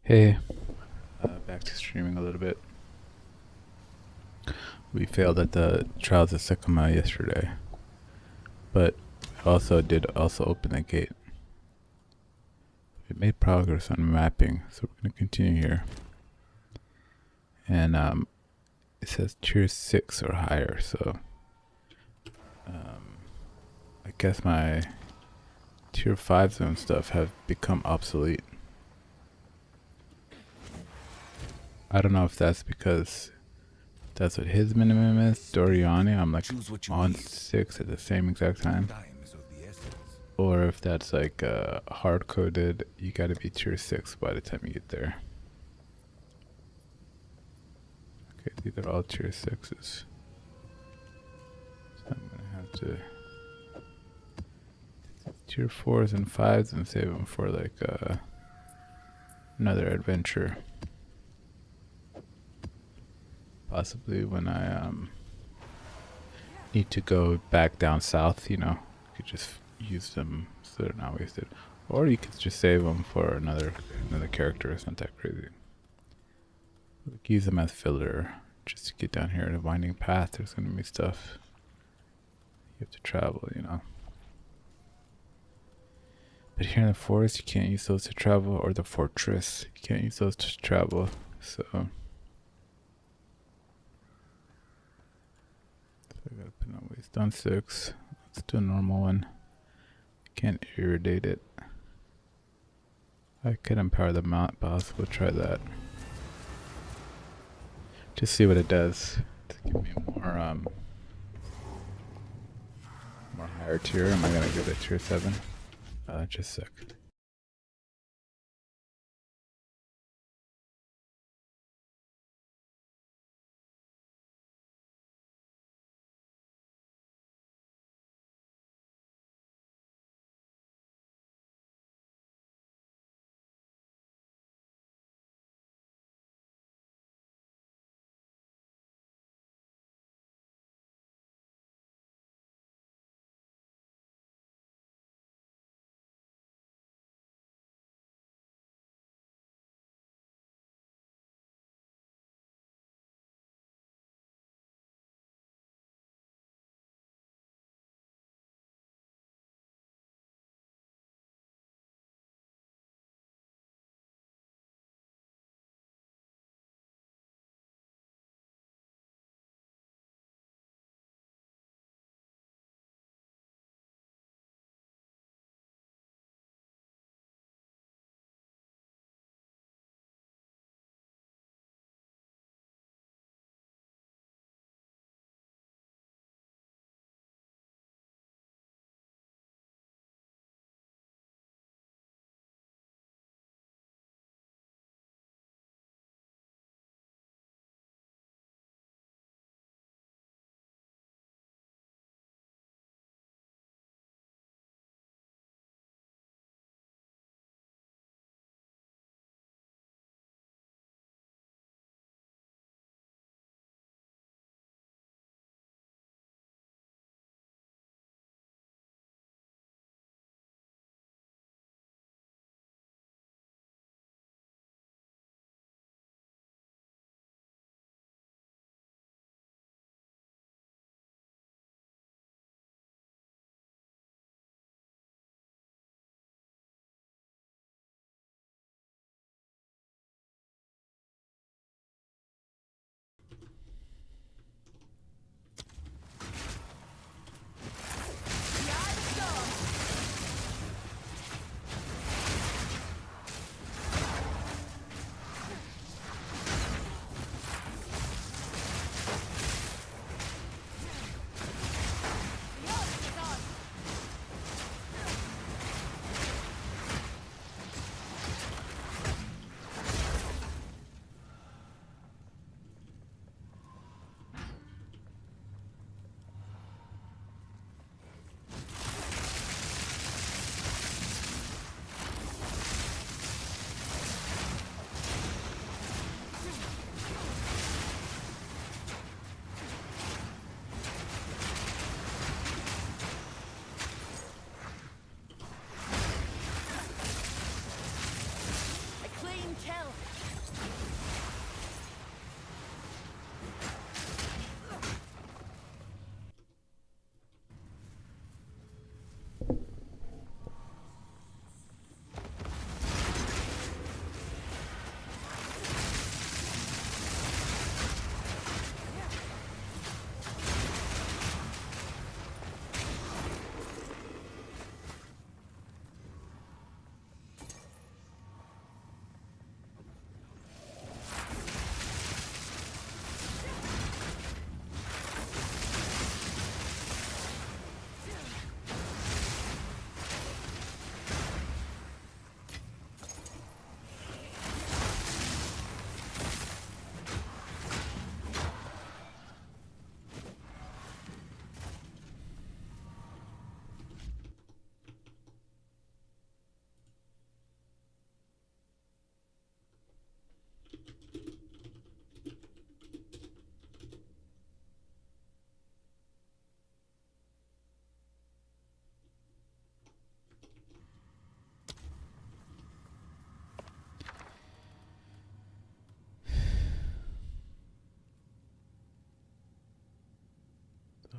Hey, back to streaming a little bit. We failed at the Trials of Sycamore yesterday, but we also did open the gate. We made progress on mapping, so we're going to continue here. And it says tier 6 or higher, so I guess my tier 5 zone stuff have become obsolete. I don't know if that's because that's what his minimum is. Doriani, I'm like on 6 at the same exact time. Or if that's like hard coded, you gotta be tier 6 by the time you get there. Okay, these are all tier 6s. So I'm gonna have to tier 4s and 5s and save them for like another adventure. Possibly when I need to go back down south, you know, you could just use them so they're not wasted. Or you could just save them for another character. It's not that crazy. Like use them as filler just to get down here in a winding path. There's gonna be stuff you have to travel, you know. But here in the forest, you can't use those to travel, or the fortress, you can't use those to travel. So I gotta put on waste on 6. Let's do a normal one. Can't irradiate it. I could empower the mount, but also we'll try that. Just see what it does. To give me more higher tier. Am I gonna give it tier 7? Just a sec.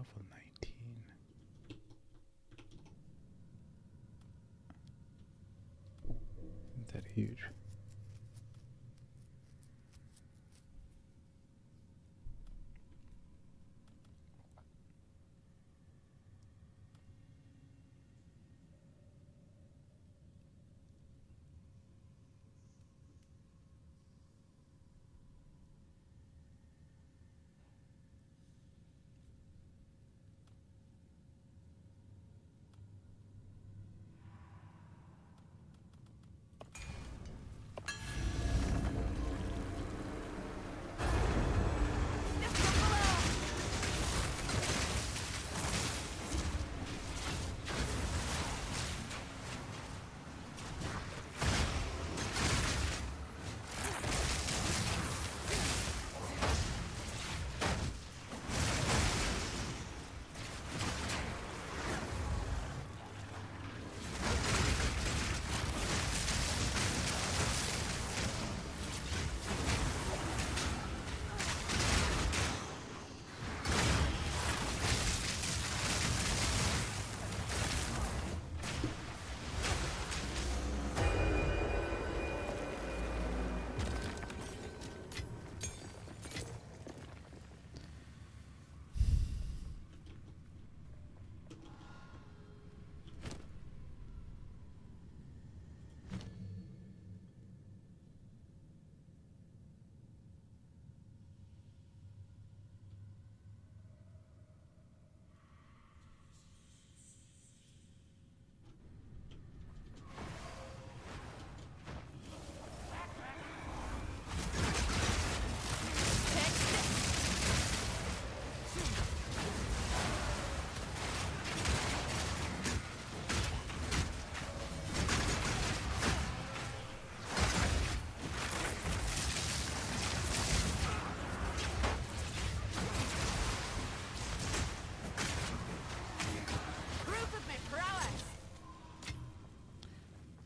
Level 19. Isn't that huge?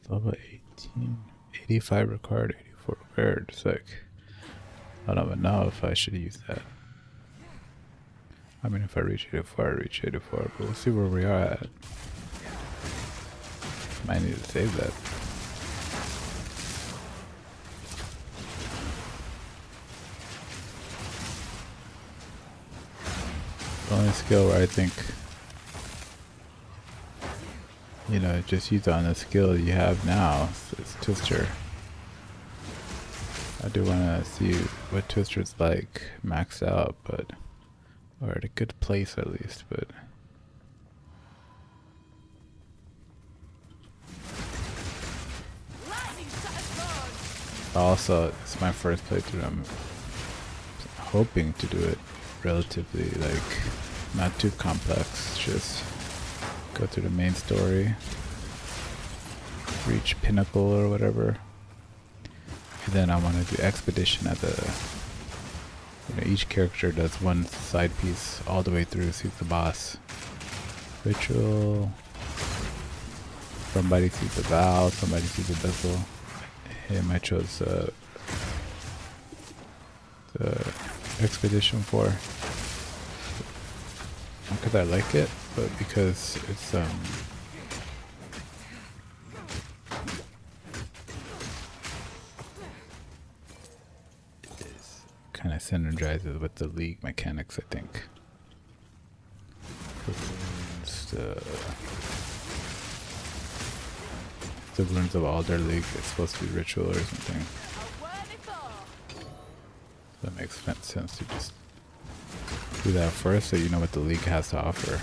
Level 18. 85 required, 84 required. It's like, I don't even know if I should use that. I mean, if I reach 84, I reach 84, but we'll see where we are at. Might need to save that. The only skill where I think, you know, just use on the skill you have now, it's Twister. I do want to see what Twister's like maxed out, but, or at a good place at least, but. Also, it's my first playthrough. I'm hoping to do it relatively, like, not too complex. Just go through the main story, reach Pinnacle or whatever, and then I want to do Expedition at the, you know, each character does one side piece all the way through, sees the boss. Ritual, somebody sees the Vow, somebody sees the Vessel. Him I chose the Expedition for. Not because I like it, but because it's it kind of synergizes with the League mechanics, I think. Siblings of Alder League, it's supposed to be ritual or something. That makes sense to just do that first so you know what the League has to offer.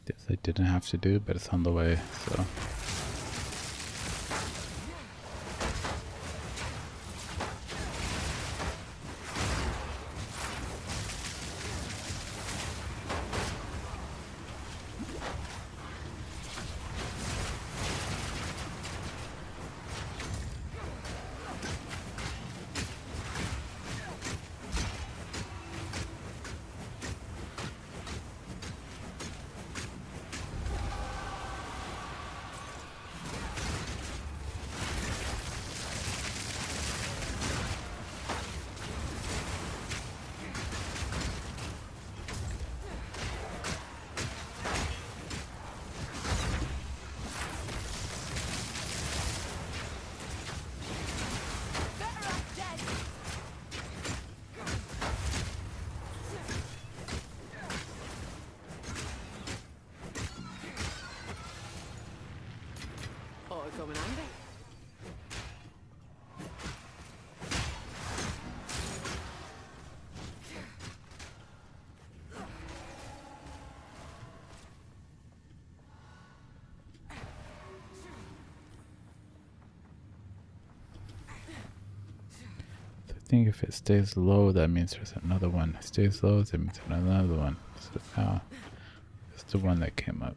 Yes, I didn't have to do, but it's on the way, so. Come in handy. I think if it stays low, that means there's another one. It stays low, that means another one. So now, it's the one that came up.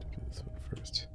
Do this one first.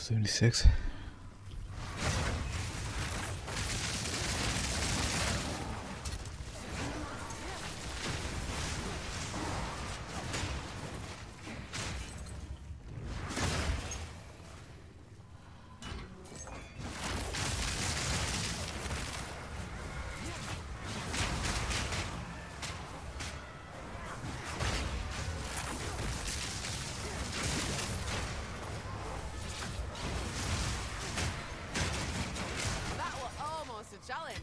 76. That was almost a challenge.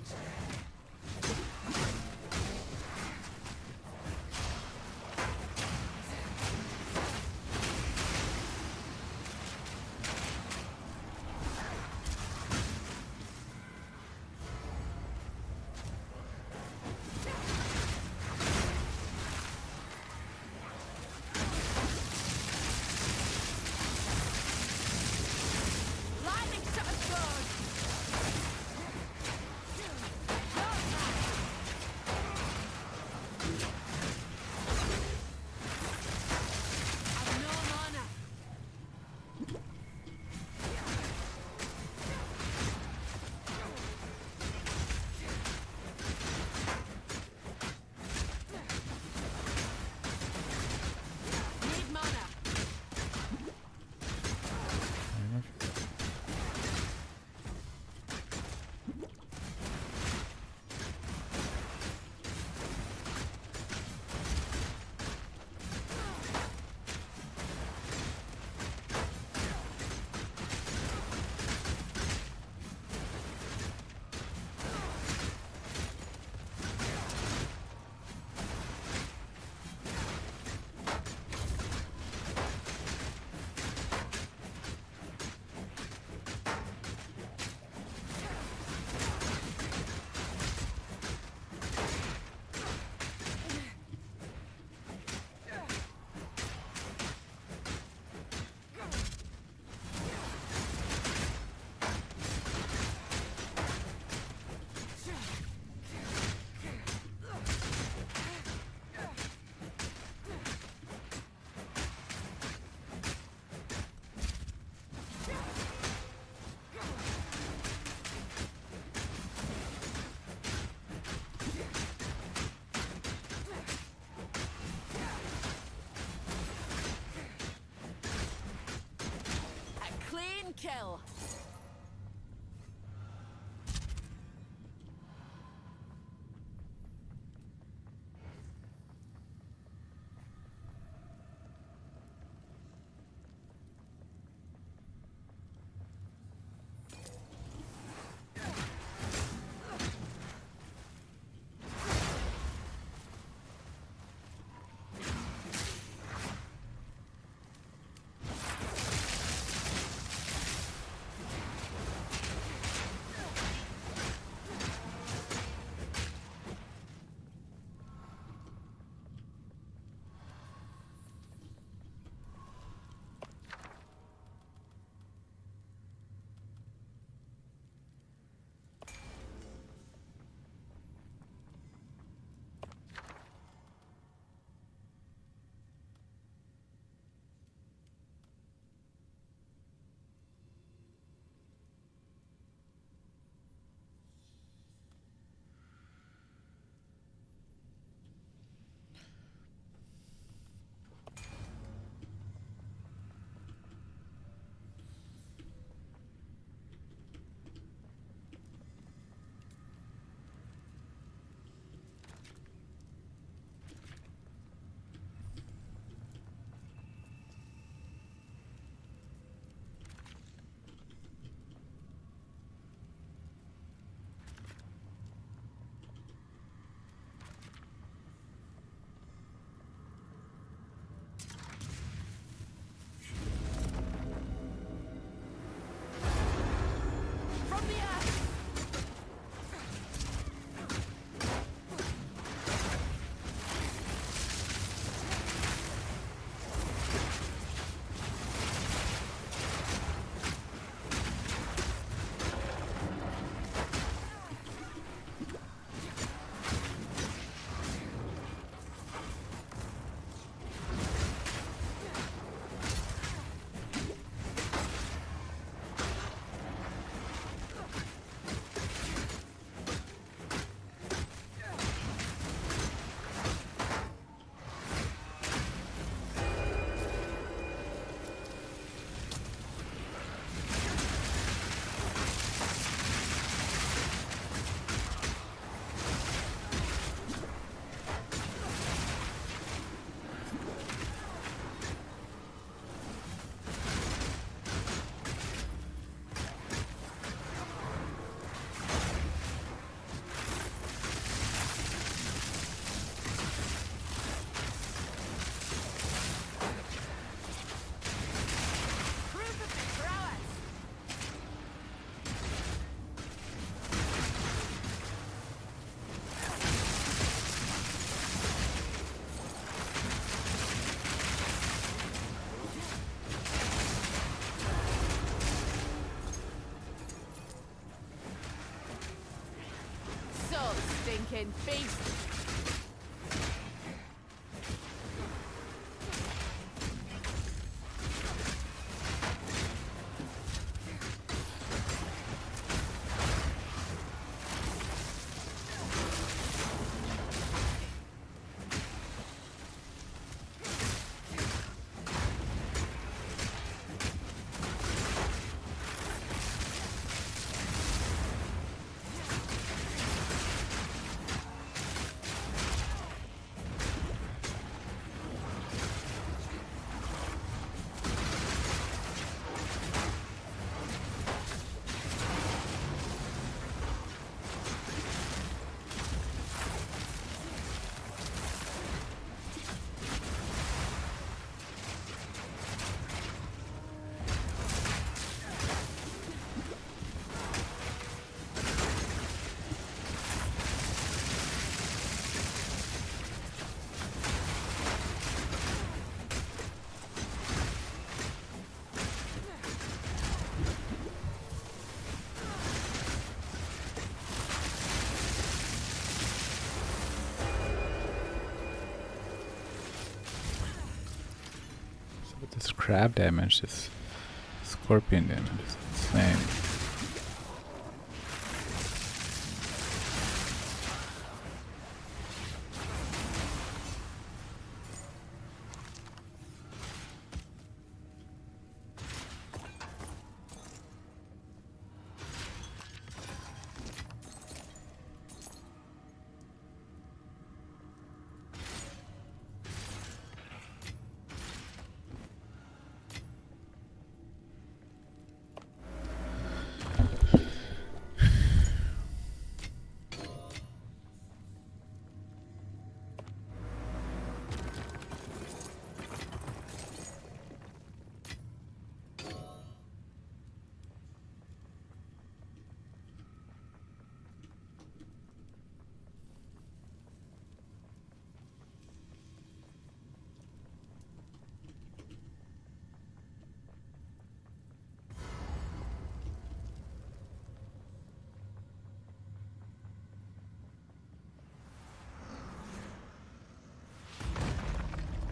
Lightning shattered sword. I've no mana. Need mana. A clean kill. Arcane Feast. So with this crab damage, this scorpion damage is insane.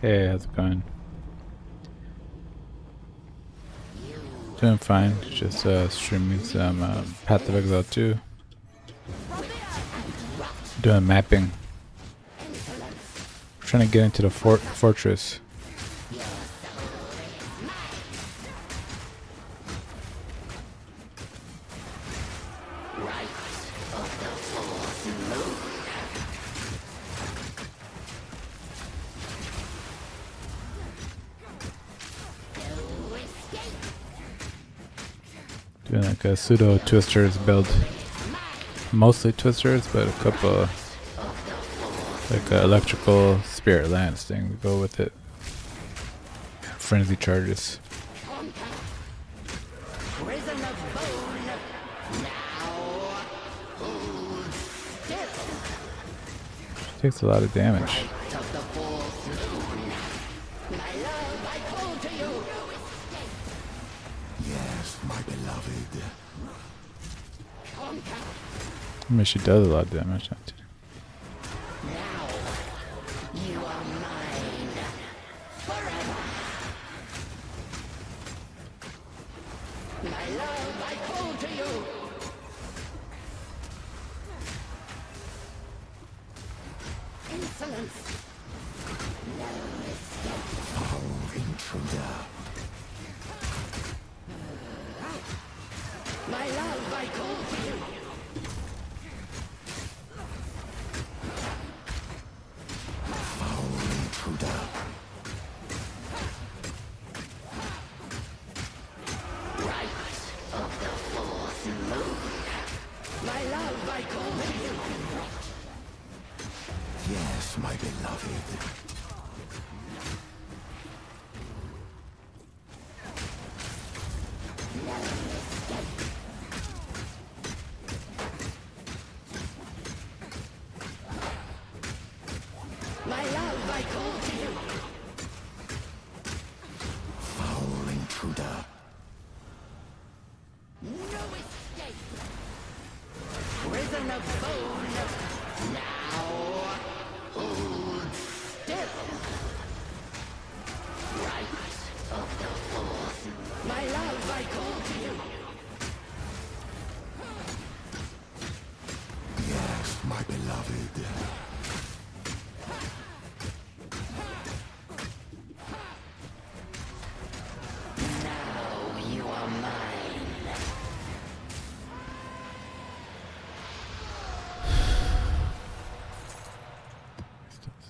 Hey, how's it going? Doing fine. Just streaming some Path of Exile 2. Doing mapping. Trying to get into the fortress. Doing like a pseudo twisters build. Mostly twisters, but a couple like electrical spirit lance thing to go with it. Frenzy charges. Takes a lot of damage. Yes, my beloved. I mean, she does a lot of damage. Now you are mine forever. My love, I call to you. Insolence. No escape. Oh, intruder. My love, I call to you. Foul intruder. Right of the fourth moon. My love, I call to you. Yes, my beloved.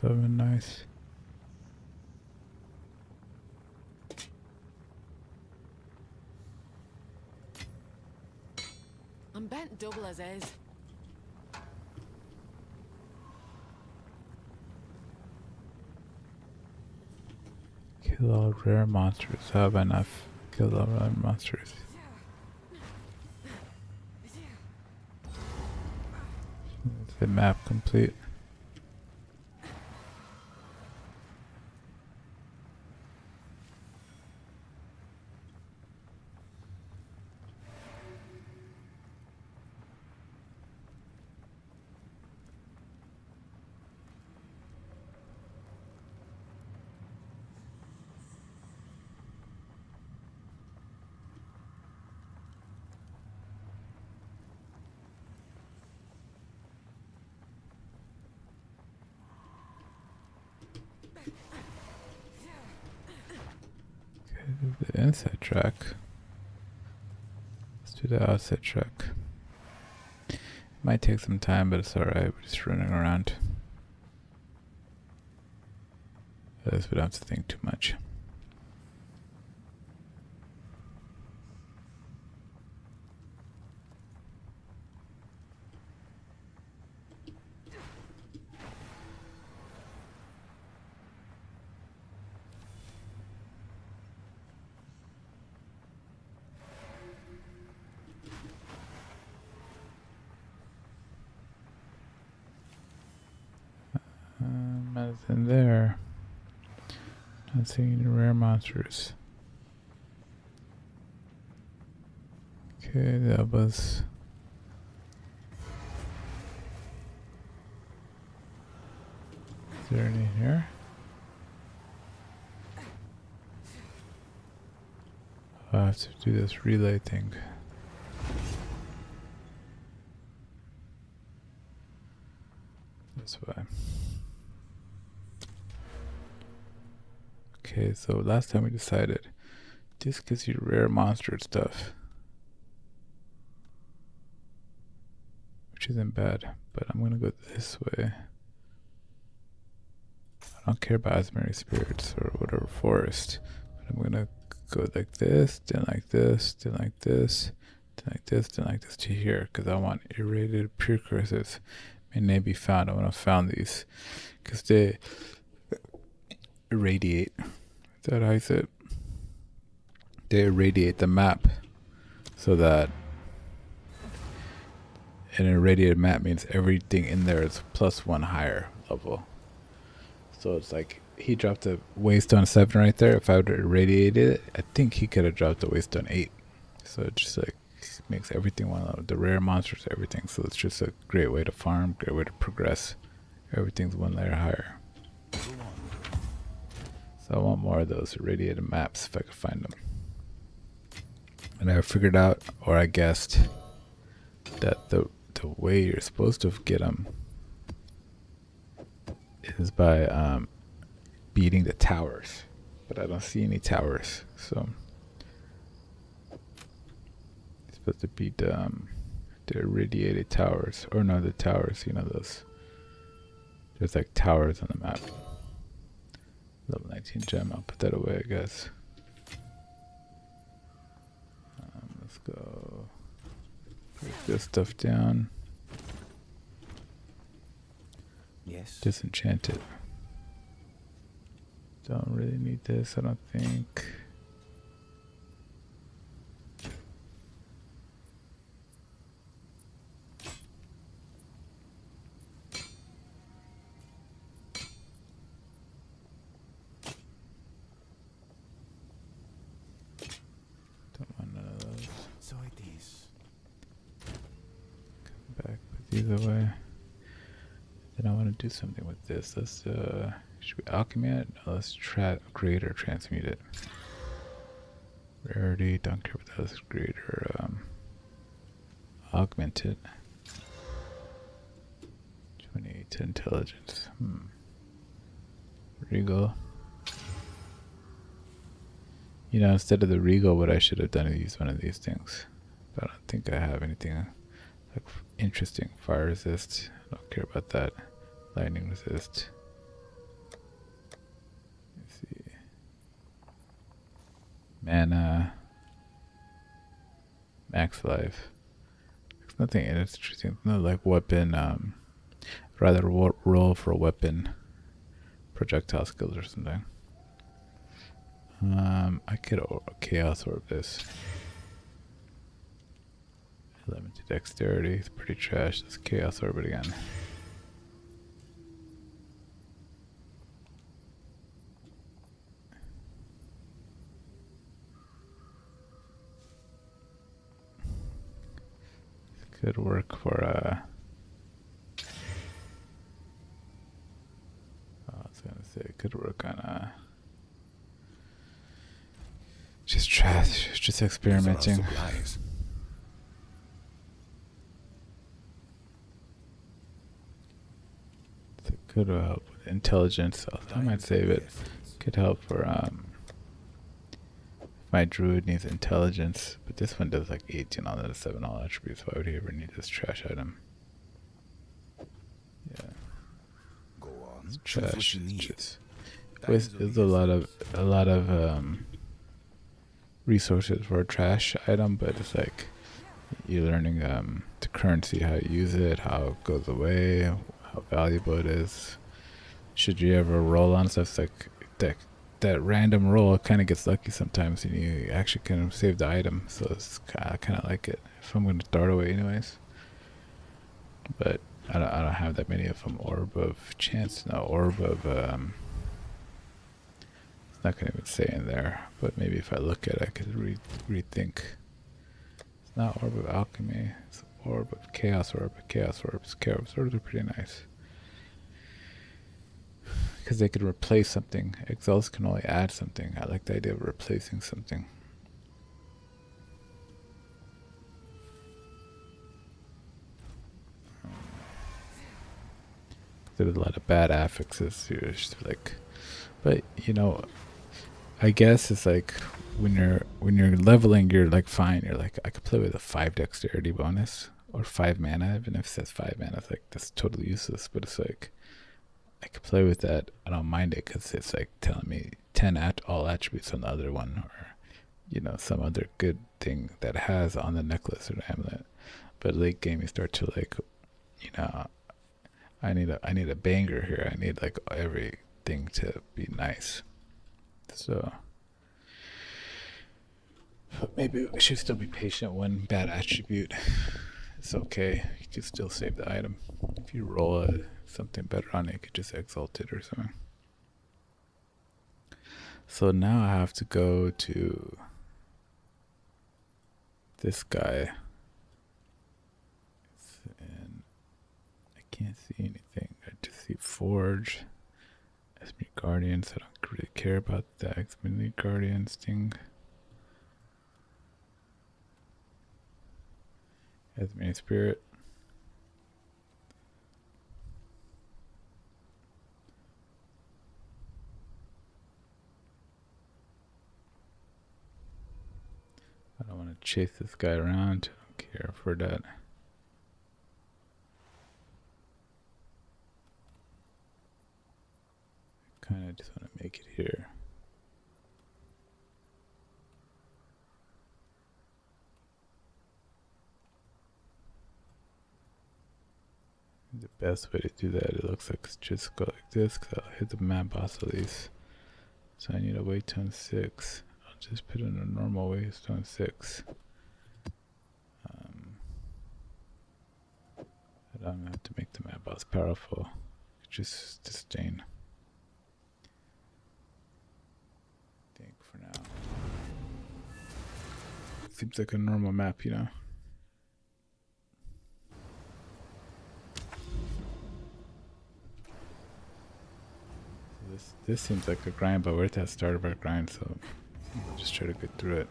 7, nice. I'm bent double as is. Kill all rare monsters. Have enough. Kill all rare monsters. Is the map complete? The inside track. Let's do the outside track. Might take some time, but it's alright. We're just running around. At least we don't have to think too much. Nothing there. Not seeing any rare monsters. Okay, that was. Is there any here? I have to do this relay thing. That's why. Okay, so last time we decided this gives you rare monster stuff, which isn't bad, but I'm gonna go this way. I don't care about Asmary spirits or whatever forest, but I'm gonna go like this, then like this, then like this, then like this, then like this to here, because I want irradiated precursors. May they be found. I want to found these because they irradiate. Is that how I said? They irradiate the map, so that an irradiated map means everything in there is +1 higher level. So it's like he dropped a Waystone 7 right there. If I would have irradiated it, I think he could have dropped a Waystone 8. So it just like makes everything one level. The rare monsters, everything. So it's just a great way to farm, great way to progress. Everything's 1 layer higher. So I want more of those irradiated maps if I could find them. And I figured out, or I guessed, that the way you're supposed to get them is by beating the towers. But I don't see any towers, so you're supposed to beat the irradiated towers. Or no, the towers, you know those. There's like towers on the map. Level 19 gem, I'll put that away, I guess. Let's go break this stuff down. Yes. Disenchant it. Don't really need this, I don't think. Don't want none of those. So it is. Come back, put these away. Then I want to do something with this. Let's should we alchemy it? No, let's create or transmute it. Rarity, don't care what that is. Create or augment it. 28 to intelligence. Regal. You know, instead of the Regal, what I should have done is use one of these things. But I don't think I have anything like interesting. Fire resist. I don't care about that. Lightning resist. mana, max life. There's nothing interesting. No like weapon. Rather roll for weapon, projectile skills or something. I could chaos orb this. 11 to dexterity. It's pretty trash. Let's chaos orb it again. This could work for I was gonna say it could work on just trash, just experimenting. Supplies. It could help with intelligence. I might save it. Could help for if my druid needs intelligence, but this one does like 18 on the 7 all attributes. Why would he ever need this trash item? Yeah, Go on. it's Choose what trash. you It's need. just That is there's the a lot of resources for a trash item, but it's like you're learning the currency, how you use it, how it goes away, how valuable it is. Should you ever roll on stuff, it's like that random roll kind of gets lucky sometimes, and you actually can save the item. So it's kind of like it. If I'm going to throw it away anyways, but I don't have that many of them. Orb of chance, no orb of it's not gonna even say in there, but maybe if I look at it, I could rethink. It's not orb of alchemy. It's orb of chaos orb. Chaos orbs. Chaos orbs are pretty nice because they could replace something. Exiles can only add something. I like the idea of replacing something. There's a lot of bad affixes here. It's just like, but you know, I guess it's like when you're leveling, you're like fine. You're like, I could play with a 5 dexterity bonus or 5 mana, even if it says 5 mana. It's like that's totally useless. But it's like I could play with that. I don't mind it because it's like telling me 10 all attributes on the other one, or you know, some other good thing that has on the necklace or the amulet. But late game, you start to like, you know, I need a banger here. I need like everything to be nice. So but maybe I should still be patient. One bad attribute, it's okay. You can still save the item. If you roll something better on it, you could just exalt it or something. So now I have to go to this guy. And I can't see anything. I just see Forge. Esmir Guardians. I don't really care about the Esmir Guardians thing. Esmir Spirit. I don't want to chase this guy around. I don't care for that. Kind of just want to make it here. The best way to do that, it looks like it's just go like this, because I'll hit the map boss at least. So I need a weight tone 6. I'll just put in a normal weight tone 6. I don't have to make the map boss powerful. Just disdain. For now. Seems like a normal map, you know. This seems like a grind, but we're at that start of our grind, so I'll just try to get through it.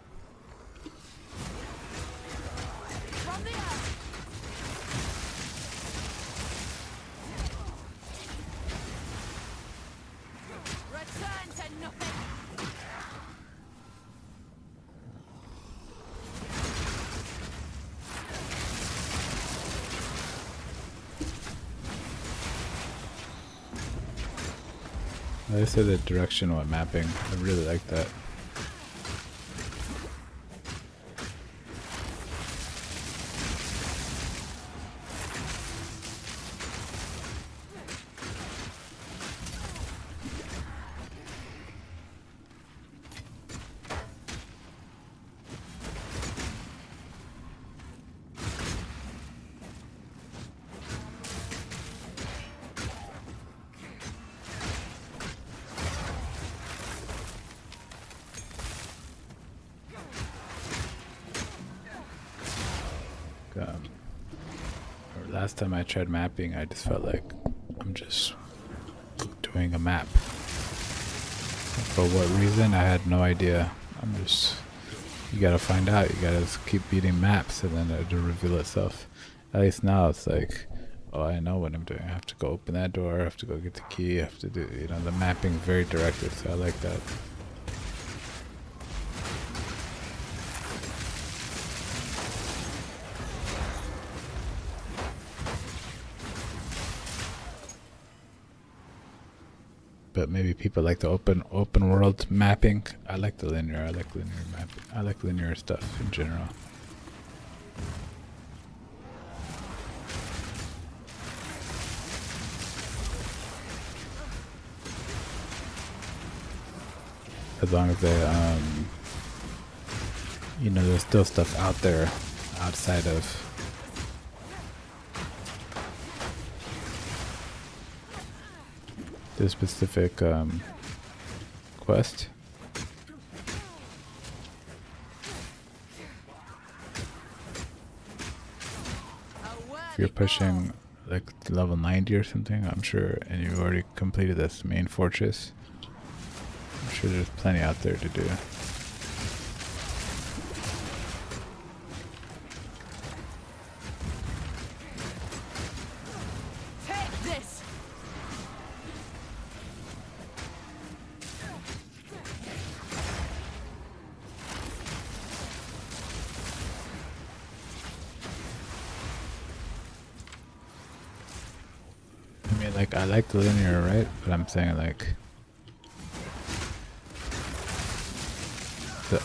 From the earth. Return to nothing. I said the directional map mapping. I really like that. last time I tried mapping, I just felt like I'm just doing a map. For what reason, I had no idea. You gotta find out. You gotta just keep beating maps and then it'll reveal itself. At least now it's like, oh, I know what I'm doing. I have to go open that door. I have to go get the key. I have to do, the mapping is very directed, so I like that. But maybe people like the open world mapping. I like the linear. I like linear mapping. I like linear stuff in general. As long as they, there's still stuff out there outside of the specific quest. If you're pushing like level 90 or something, I'm sure, and you've already completed this main fortress, I'm sure there's plenty out there to do. Take this. I mean, like, I like the linear, right? But I'm saying, like,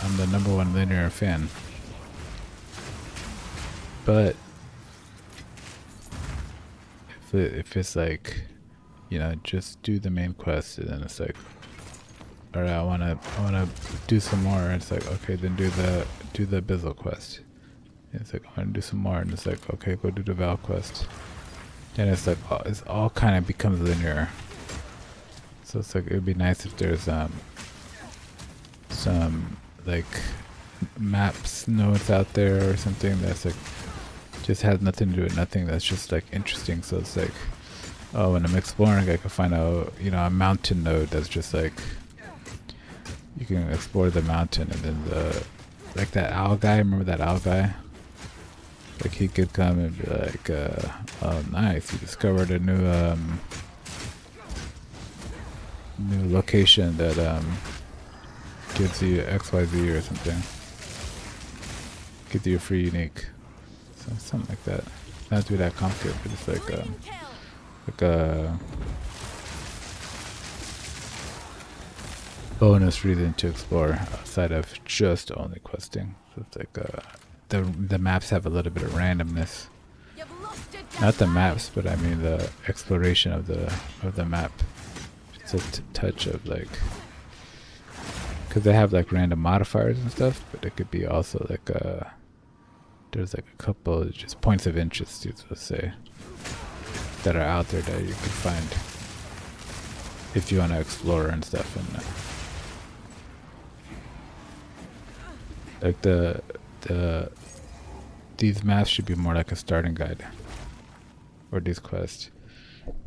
I'm the #1 linear fan. But if it's like, just do the main quest, and then it's like, all right, I wanna do some more. And it's like, okay, then do the Abyssal quest. And it's like, I wanna do some more, and it's like, okay, go do the Val quest. Then it's like, it's all kind of becomes linear. So it's like, it would be nice if there's some like maps nodes out there or something that's like just has nothing to do with nothing, that's just like interesting. So it's like, oh, when I'm exploring, I can find out, a mountain node that's just like, you can explore the mountain, and then like that owl guy, remember that owl guy? Like, he could come and be like, oh nice, you discovered a new new location that gives you XYZ or something. Gives you a free unique. So something like that. Not to be that complicated, but it's like a bonus reason to explore outside of just only questing. So it's like the maps have a little bit of randomness. You've lost your Not the deadline. maps, but I mean the exploration of the map. It's a touch of like, because they have like random modifiers and stuff, but it could be also like there's like a couple just points of interest, let's say, that are out there that you can find if you want to explore and stuff. And like these maps should be more like a starting guide, or these quests,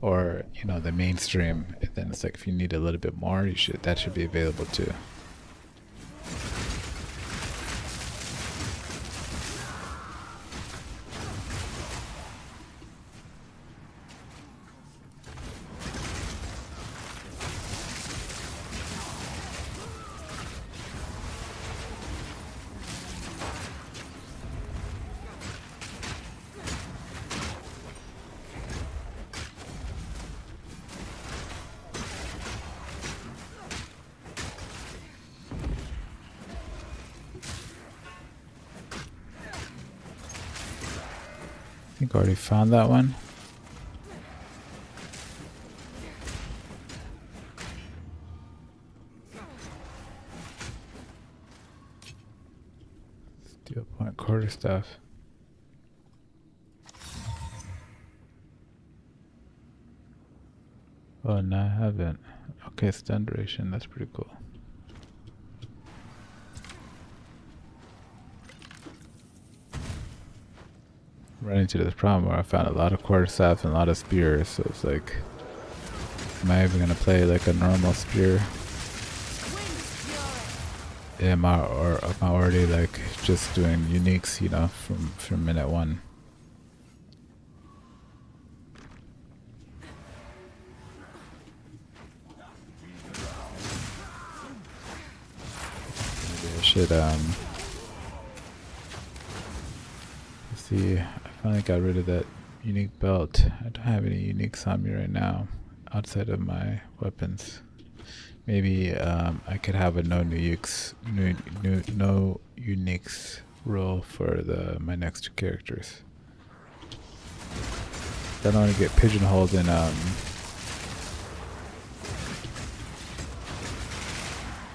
or the mainstream. And then it's like, if you need a little bit more, that should be available too. I think I already found that one. Steel point quarterstaff. Oh no, I haven't. Okay, stun duration, that's pretty cool. running into this problem where I found a lot of quarterstaffs and a lot of spears, so it's like, am I even gonna play like a normal spear? Am I already like just doing uniques, you know, from minute one? Maybe I should see. I finally got rid of that unique belt. I don't have any uniques on me right now outside of my weapons. Maybe I could have a no uniques rule for my next two characters. I don't want to get pigeonholed in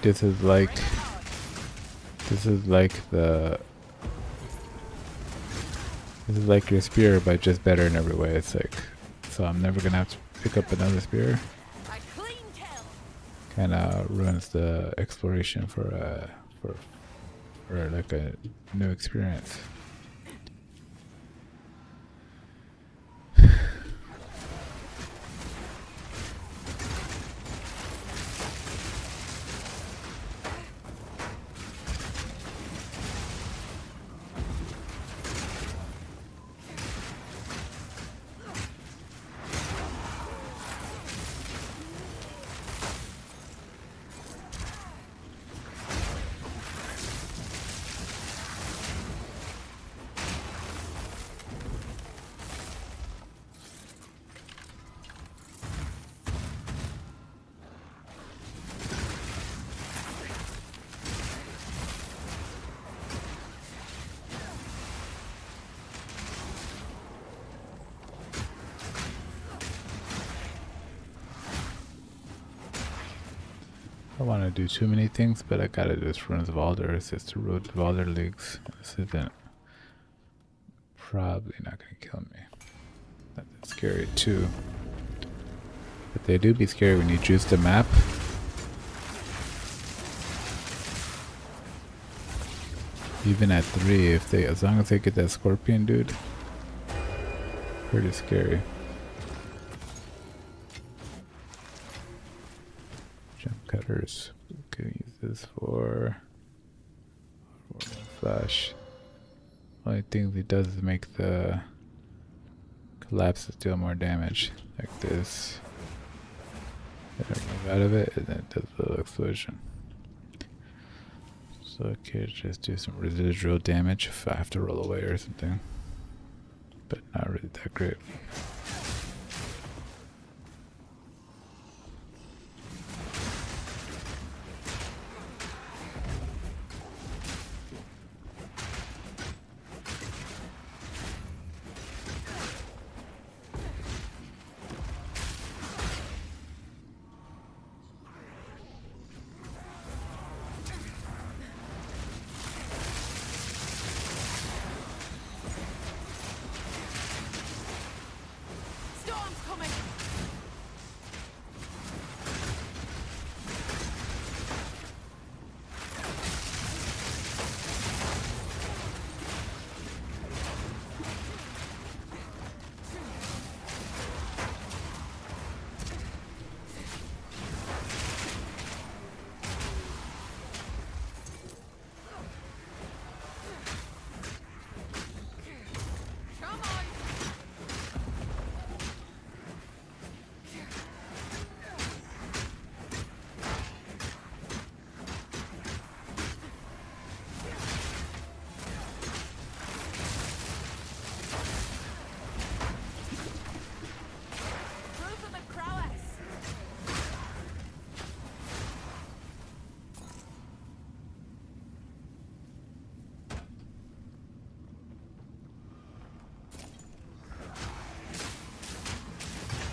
this is like your spear, but just better in every way. It's like, so I'm never gonna have to pick up another spear. Kind of ruins the exploration for like a new experience. I don't want to do too many things, but I gotta do this Ruins of Alder. It's just the Road of Alder leagues. This isn't probably not gonna kill me. Not that scary too. But they do be scary when you juice the map. Even at 3, as long as they get that scorpion dude, pretty scary. Jump cutters. We can use this for flash. Only thing it does is make the collapses deal more damage, like this. Then I move out of it, and then it does a little explosion. So okay, just do some residual damage if I have to roll away or something, but not really that great.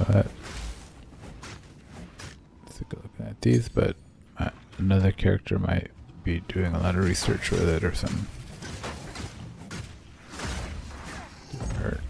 But let's take a look at these, but another character might be doing a lot of research with it or something. Hurt.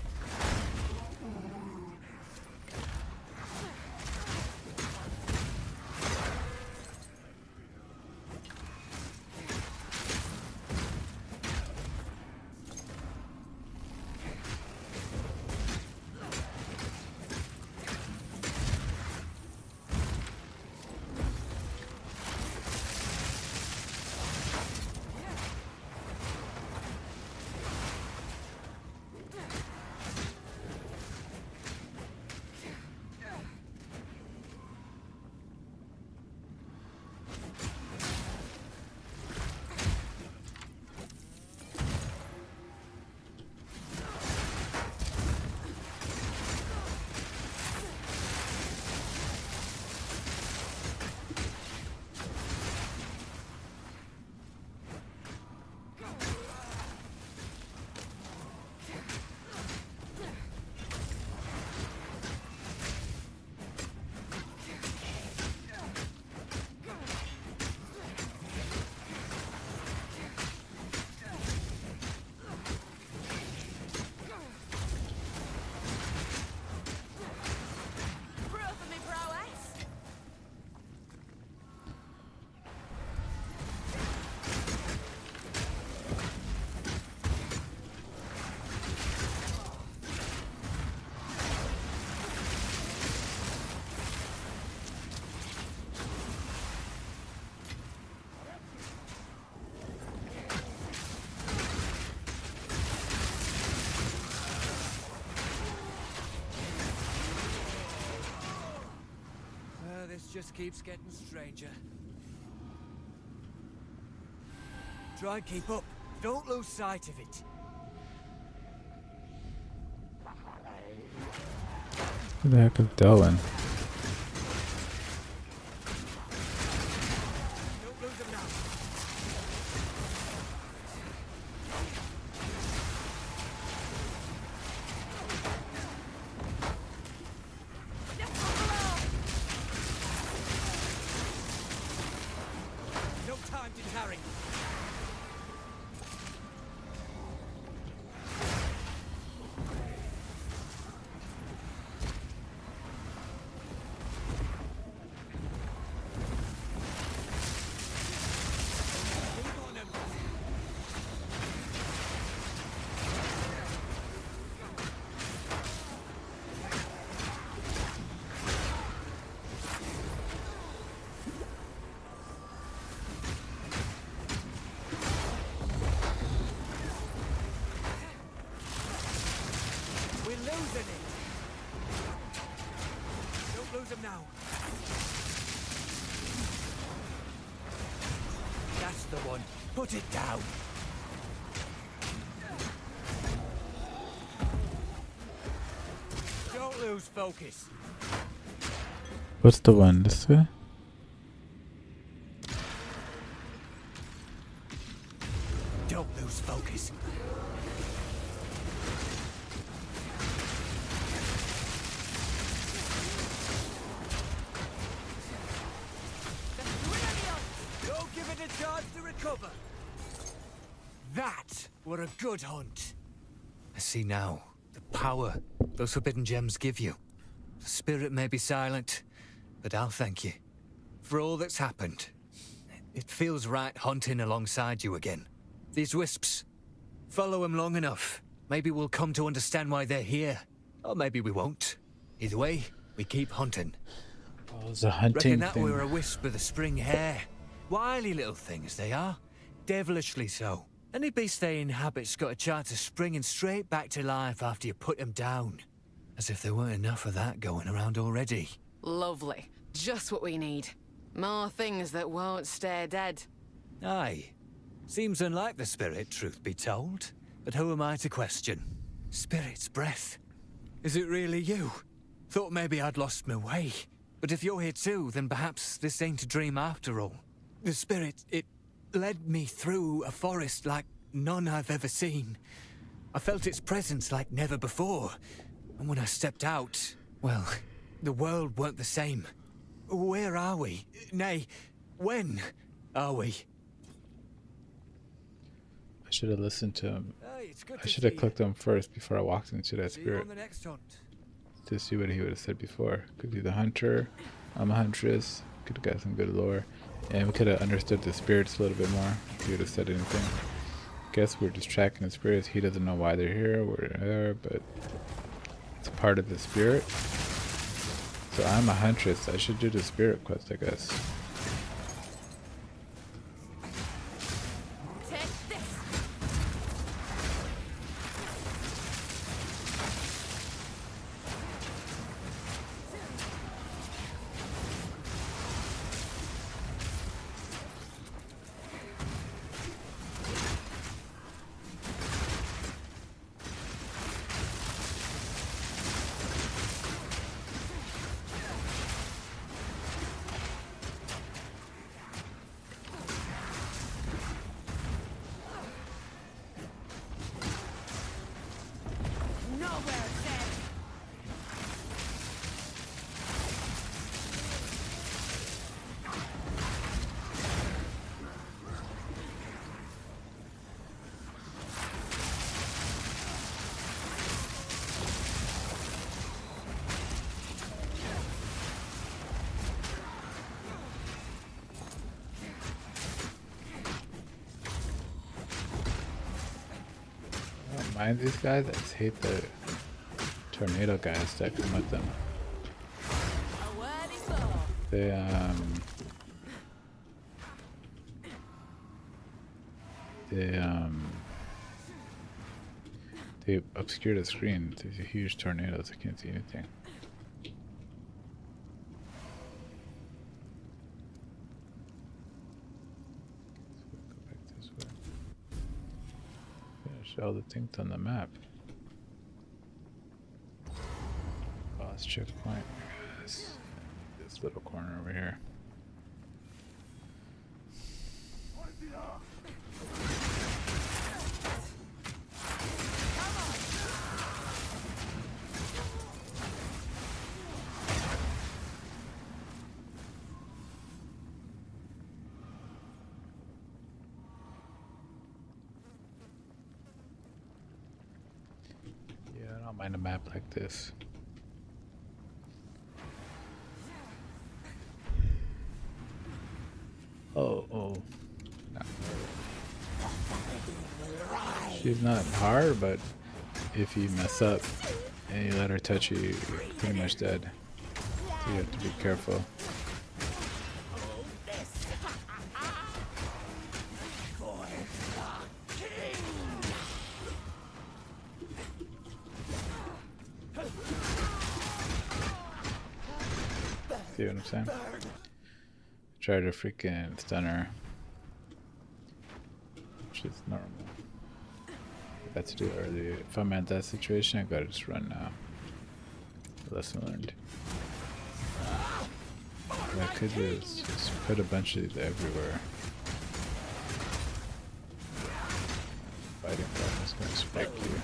just keeps getting stranger. Try and keep up. Don't lose sight of it. Who the heck is Delwyn? Don't lose them now. No time to tarry. Keep on 'em. We're losing it. Don't lose them now. That's the one. Put it down. Don't lose focus. What's the one? This way? Don't lose focus. Don't give it a chance to recover. That were a good hunt. I see now the power those forbidden gems give you. The spirit may be silent, but I'll thank you for all that's happened. It feels right hunting alongside you again. These wisps, follow them long enough. Maybe we'll come to understand why they're here. Or maybe we won't. Either way, we keep hunting. Oh, it's a hunting Reckon that thing. were a wisp of the spring hare. Wily little things they are. Devilishly so. Any beast they inhabit's got a chance of springing straight back to life after you put them down. As if there weren't enough of that going around already. Lovely. Just what we need. More things that won't stay dead. Aye. Seems unlike the spirit, truth be told. But who am I to question? Spirit's breath. Is it really you? Thought maybe I'd lost my way. But if you're here too, then perhaps this ain't a dream after all. The spirit, it led me through a forest like none I've ever seen. I felt its presence like never before. And when I stepped out, well, the world weren't the same. Where are we? Nay, when are we? I should have listened to him. Hey, it's good I to should have see clicked him first before I walked into that you. See you spirit on the next hunt. to see what he would have said before. Could be the hunter. I'm a huntress. Could have got some good lore. And we could have understood the spirits a little bit more if he would have said anything. Guess we're just tracking the spirits. He doesn't know why they're here, we're there, but it's part of the spirit. So I'm a huntress. I should do the spirit quest, I guess. Take this. Nowhere safe. I don't mind these guys. I just hate the tornado guys that come with them. A worthy foe. They obscure the screen. There's a huge tornadoes. I can't see anything. Show the things on the map. Boss checkpoint. Yes. This little corner over here. Yeah, I don't mind a map like this. Oh. No. She's not hard, but if you mess up and you let her touch you, you're pretty much dead. So you have to be careful. See what I'm saying? Try to freaking stun her, which is normal. I got to do it earlier. If I'm at that situation, I gotta just run now. Lesson learned. What I could do is just put a bunch of these everywhere. Fighting problem is gonna spike you.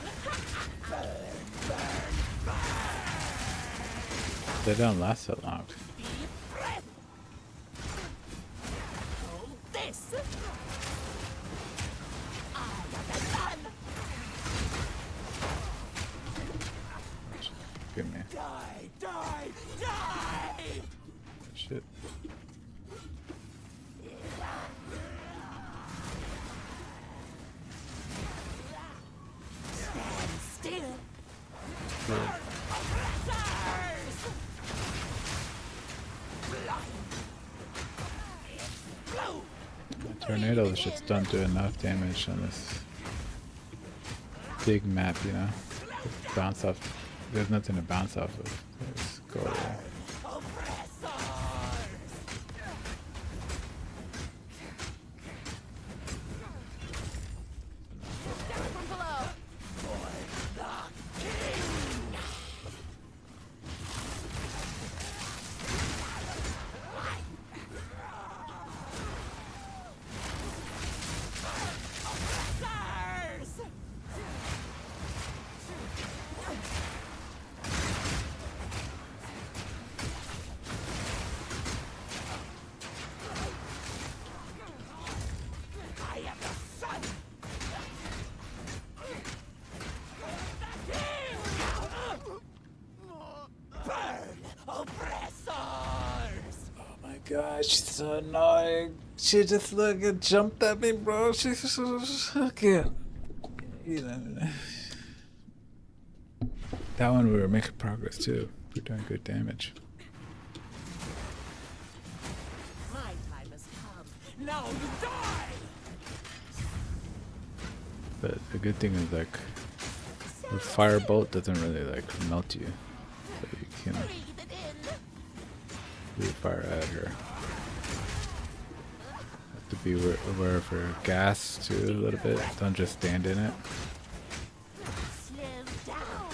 They don't last that long. Give me. Die! Shit. Stand still. Good. The tornadoes just don't do enough damage on this big map, you know? Just bounce off. There's nothing to bounce off of. Just go away. God, she's so annoying. She just jumped at me, bro. She's so okay. You know, that one we were making progress too. We're doing good damage. My time has come. Now you die! But the good thing is like the firebolt doesn't really like melt you, so you can Breathe it in. fire at her. Have to be aware of her gas too a little bit. Don't just stand in it. Slow down.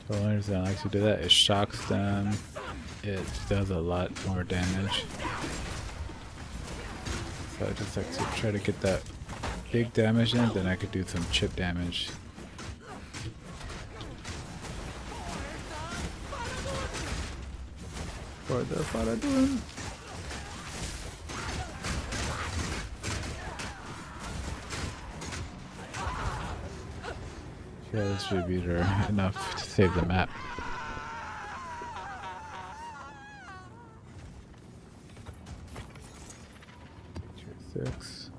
The only reason I like to do that is shocks them. It does a lot more damage. So I just like to try to get that big damage in, then I could do some chip damage. For the Faradun. Yeah, this should be enough to save the map. Tier 6.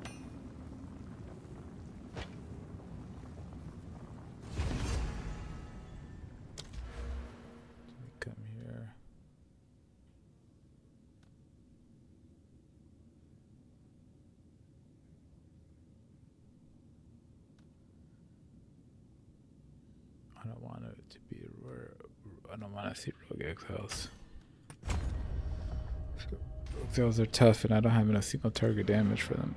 Come here. I don't want it to be rare. I don't want to see rogue exiles. Exiles are tough, and I don't have enough single target damage for them.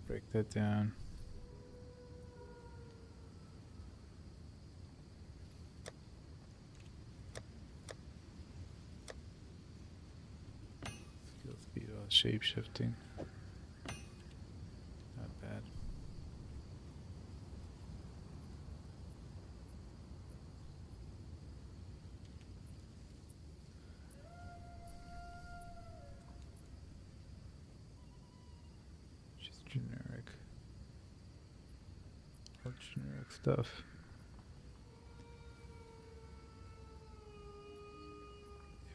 Break that down. Skill speed while shape shifting. Not bad. Just generic. All generic stuff.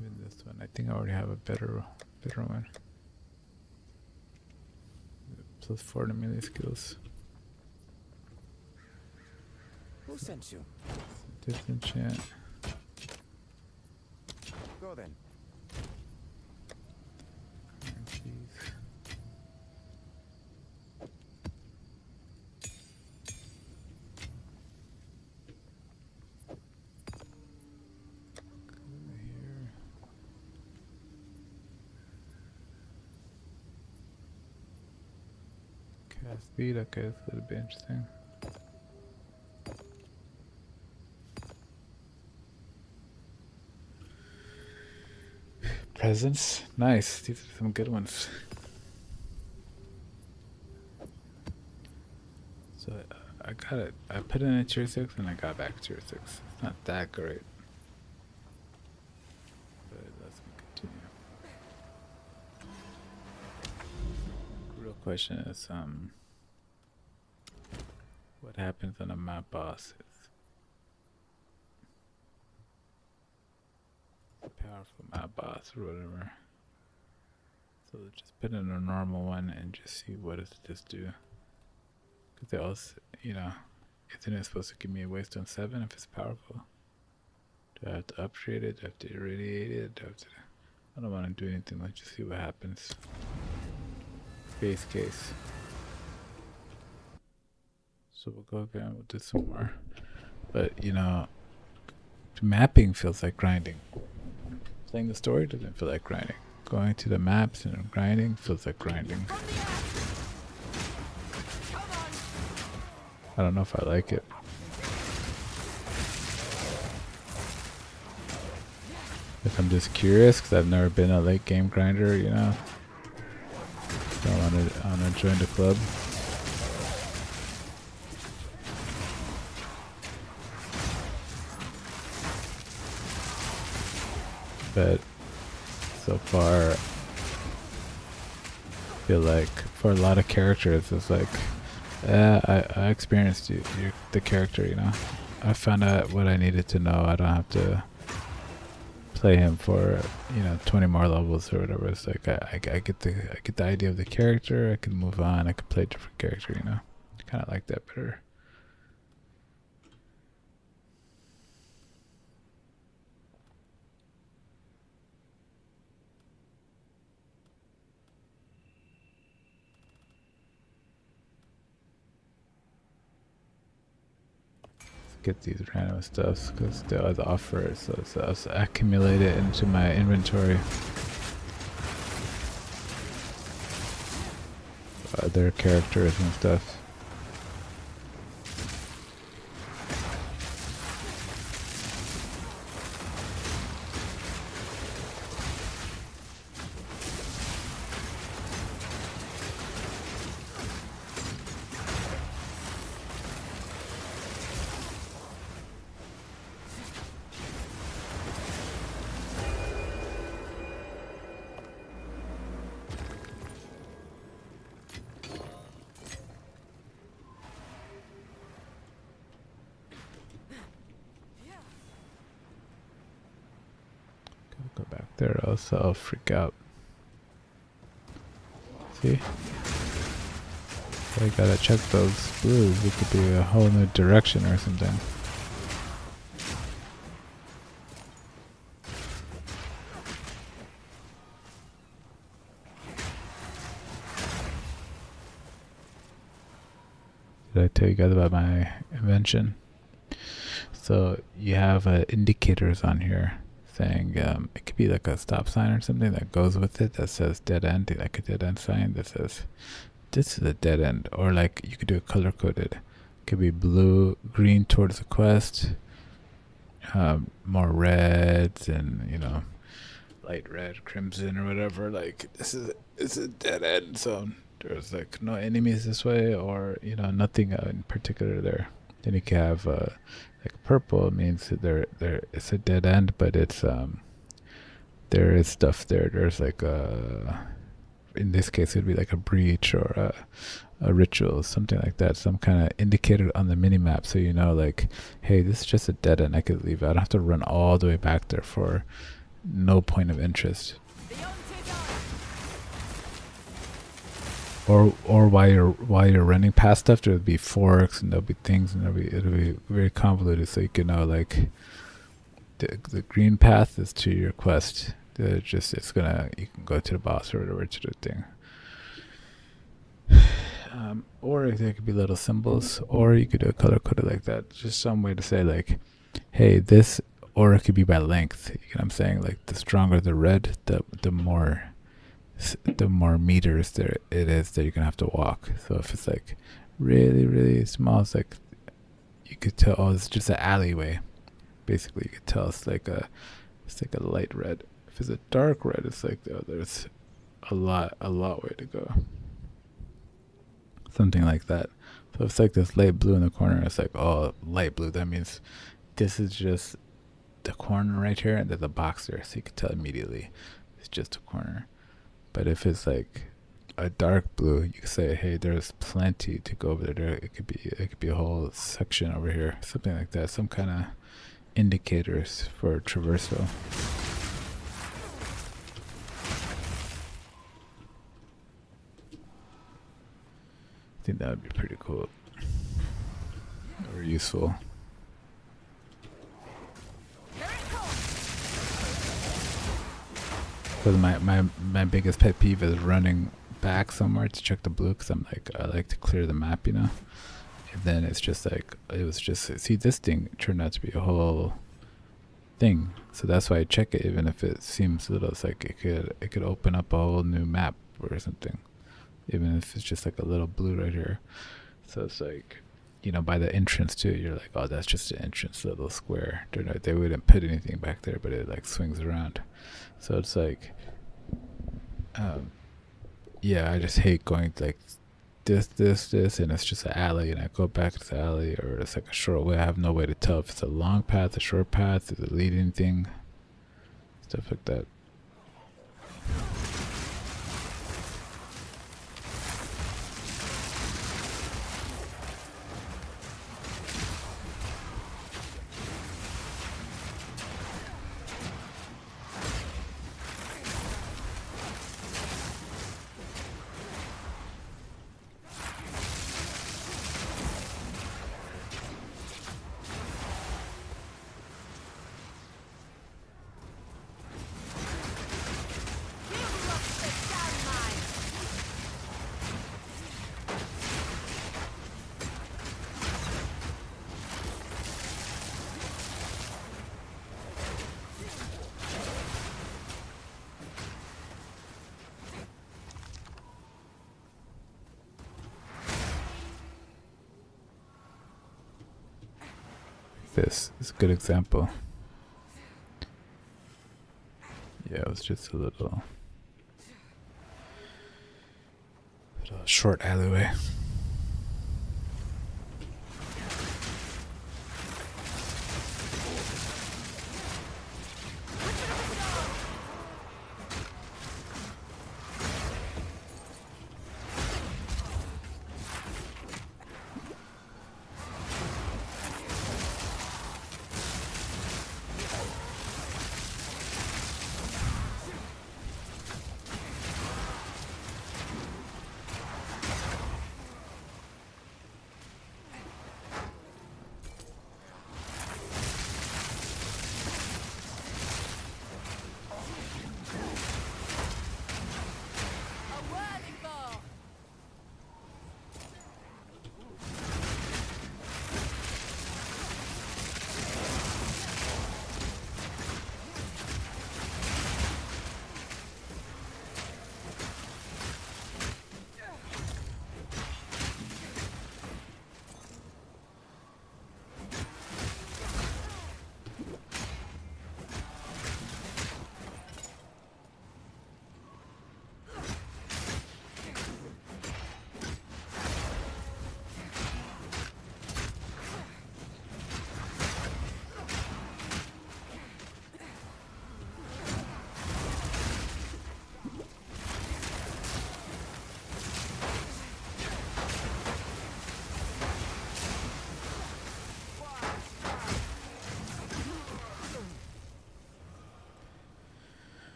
Even this one, I think I already have a better one. Plus 4 to melee skills. Who sent you? Disenchant. Go then. Jeez. Here. Cast speed, okay, that's a little bit interesting. Presence, nice. These are some good ones. So I got it. I put it in a tier 6 and I got back tier 6. It's not that great. But let's continue. The real question is, what happens on a map boss? Powerful map boss or whatever. So just put in a normal one and just see what does this do. Because they also, you know, isn't it supposed to give me a waste on 7 if it's powerful? Do I have to upgrade it? Do I have to irradiate it? Do I have to... I don't want to do anything. Let's just see what happens. Base case. So we'll go again, we'll do some more. But, you know, mapping feels like grinding. Playing the story doesn't feel like grinding. Going to the maps and grinding feels like grinding. I don't know if I like it. If I'm just curious, because I've never been a late game grinder, you know. So I want to join the club. But so far, I feel like for a lot of characters, it's like, I experienced the character, you know. I found out what I needed to know. I don't have to play him for, you know, 20 more levels or whatever. It's like I get the idea of the character. I can move on. I can play a different character, you know. I kind of like that better. Get these random stuffs because they always offer it, so it's accumulate it into my inventory. Other characters and stuff. Go back there, else I'll freak out. See? I gotta check those blues. It could be a whole new direction or something. Did I tell you guys about my invention? So you have indicators on here saying it could be like a stop sign or something that goes with it that says dead end, like a dead end sign that says this is a dead end, or like you could do a color coded. It could be blue, green towards the quest, more reds, and light red, crimson, or whatever. Like it's a dead end zone. There's like no enemies this way, or nothing in particular there. Then you can have like purple means that there it's a dead end, but it's there is stuff there. There's like in this case it'd be like a breach or a ritual, something like that, some kind of indicator on the mini map, so like, hey, this is just a dead end. I could leave. I don't have to run all the way back there for no point of interest. Or while you're running past stuff, there'll be forks and there'll be things, and it'll be very convoluted. So you can know like the green path is to your quest. You can go to the boss or whatever to the thing. Or there could be little symbols, or you could do a color coded like that. Just some way to say like, hey, this, or it could be by length. You know what I'm saying? Like the stronger the red, the more meters there it is that you're gonna have to walk. So if it's like really, really small, it's like you could tell, oh, it's just an alleyway. Basically, you could tell it's like a light red. If it's a dark red, it's like there's a lot way to go. Something like that. So it's like this light blue in the corner. It's like, oh, light blue. That means this is just the corner right here, and there's a box there, so you can tell immediately it's just a corner. But if it's like a dark blue, you can say, hey, there's plenty to go over there. It could be a whole section over here, something like that. Some kind of indicators for traversal. I think that would be pretty cool or useful. Because my biggest pet peeve is running back somewhere to check the blue, because I like to clear the map, And then it's just like, see, this thing turned out to be a whole thing. So that's why I check it, even if it seems little. It's like it could open up a whole new map or something, even if it's just like a little blue right here. So it's like, by the entrance too, you're like, oh, that's just the entrance, little square. They wouldn't put anything back there, but it like swings around. So it's like, yeah, I just hate going like this, and it's just an alley, and I go back to the alley, or it's like a short way. I have no way to tell if it's a long path, a short path, is a leading thing, stuff like that. This is a good example. Yeah, it was just a little short alleyway.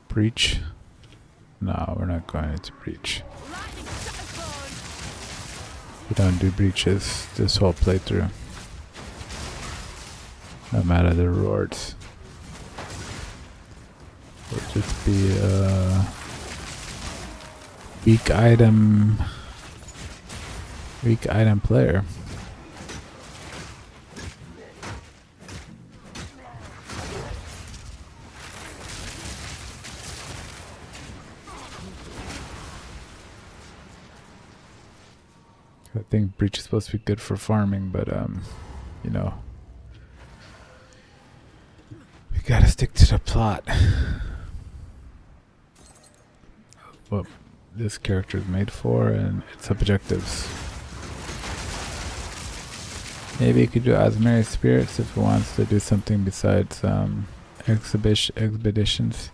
Breach? No, we're not going into breach. We don't do breaches this whole playthrough. No matter the rewards. It'll just be a weak item player. I think breach is supposed to be good for farming, but you know, we gotta stick to the plot. What this character is made for and its objectives. Maybe you could do Osmary Spirits if it wants to do something besides expeditions.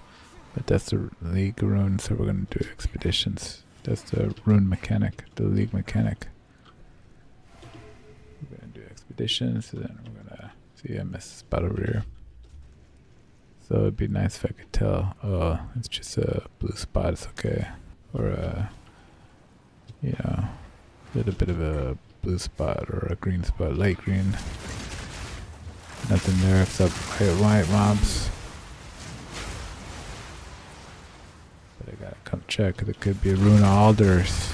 But that's the League rune, so we're gonna do expeditions. That's the rune mechanic, the League mechanic. We're gonna do expeditions, and then we're gonna see a miss spot over here. So it'd be nice if I could tell. Oh, it's just a blue spot. It's okay, or a, you know, a little bit of a blue spot or a green spot, light green. Nothing there except white mobs. But I gotta come check. There could be a rune of alders.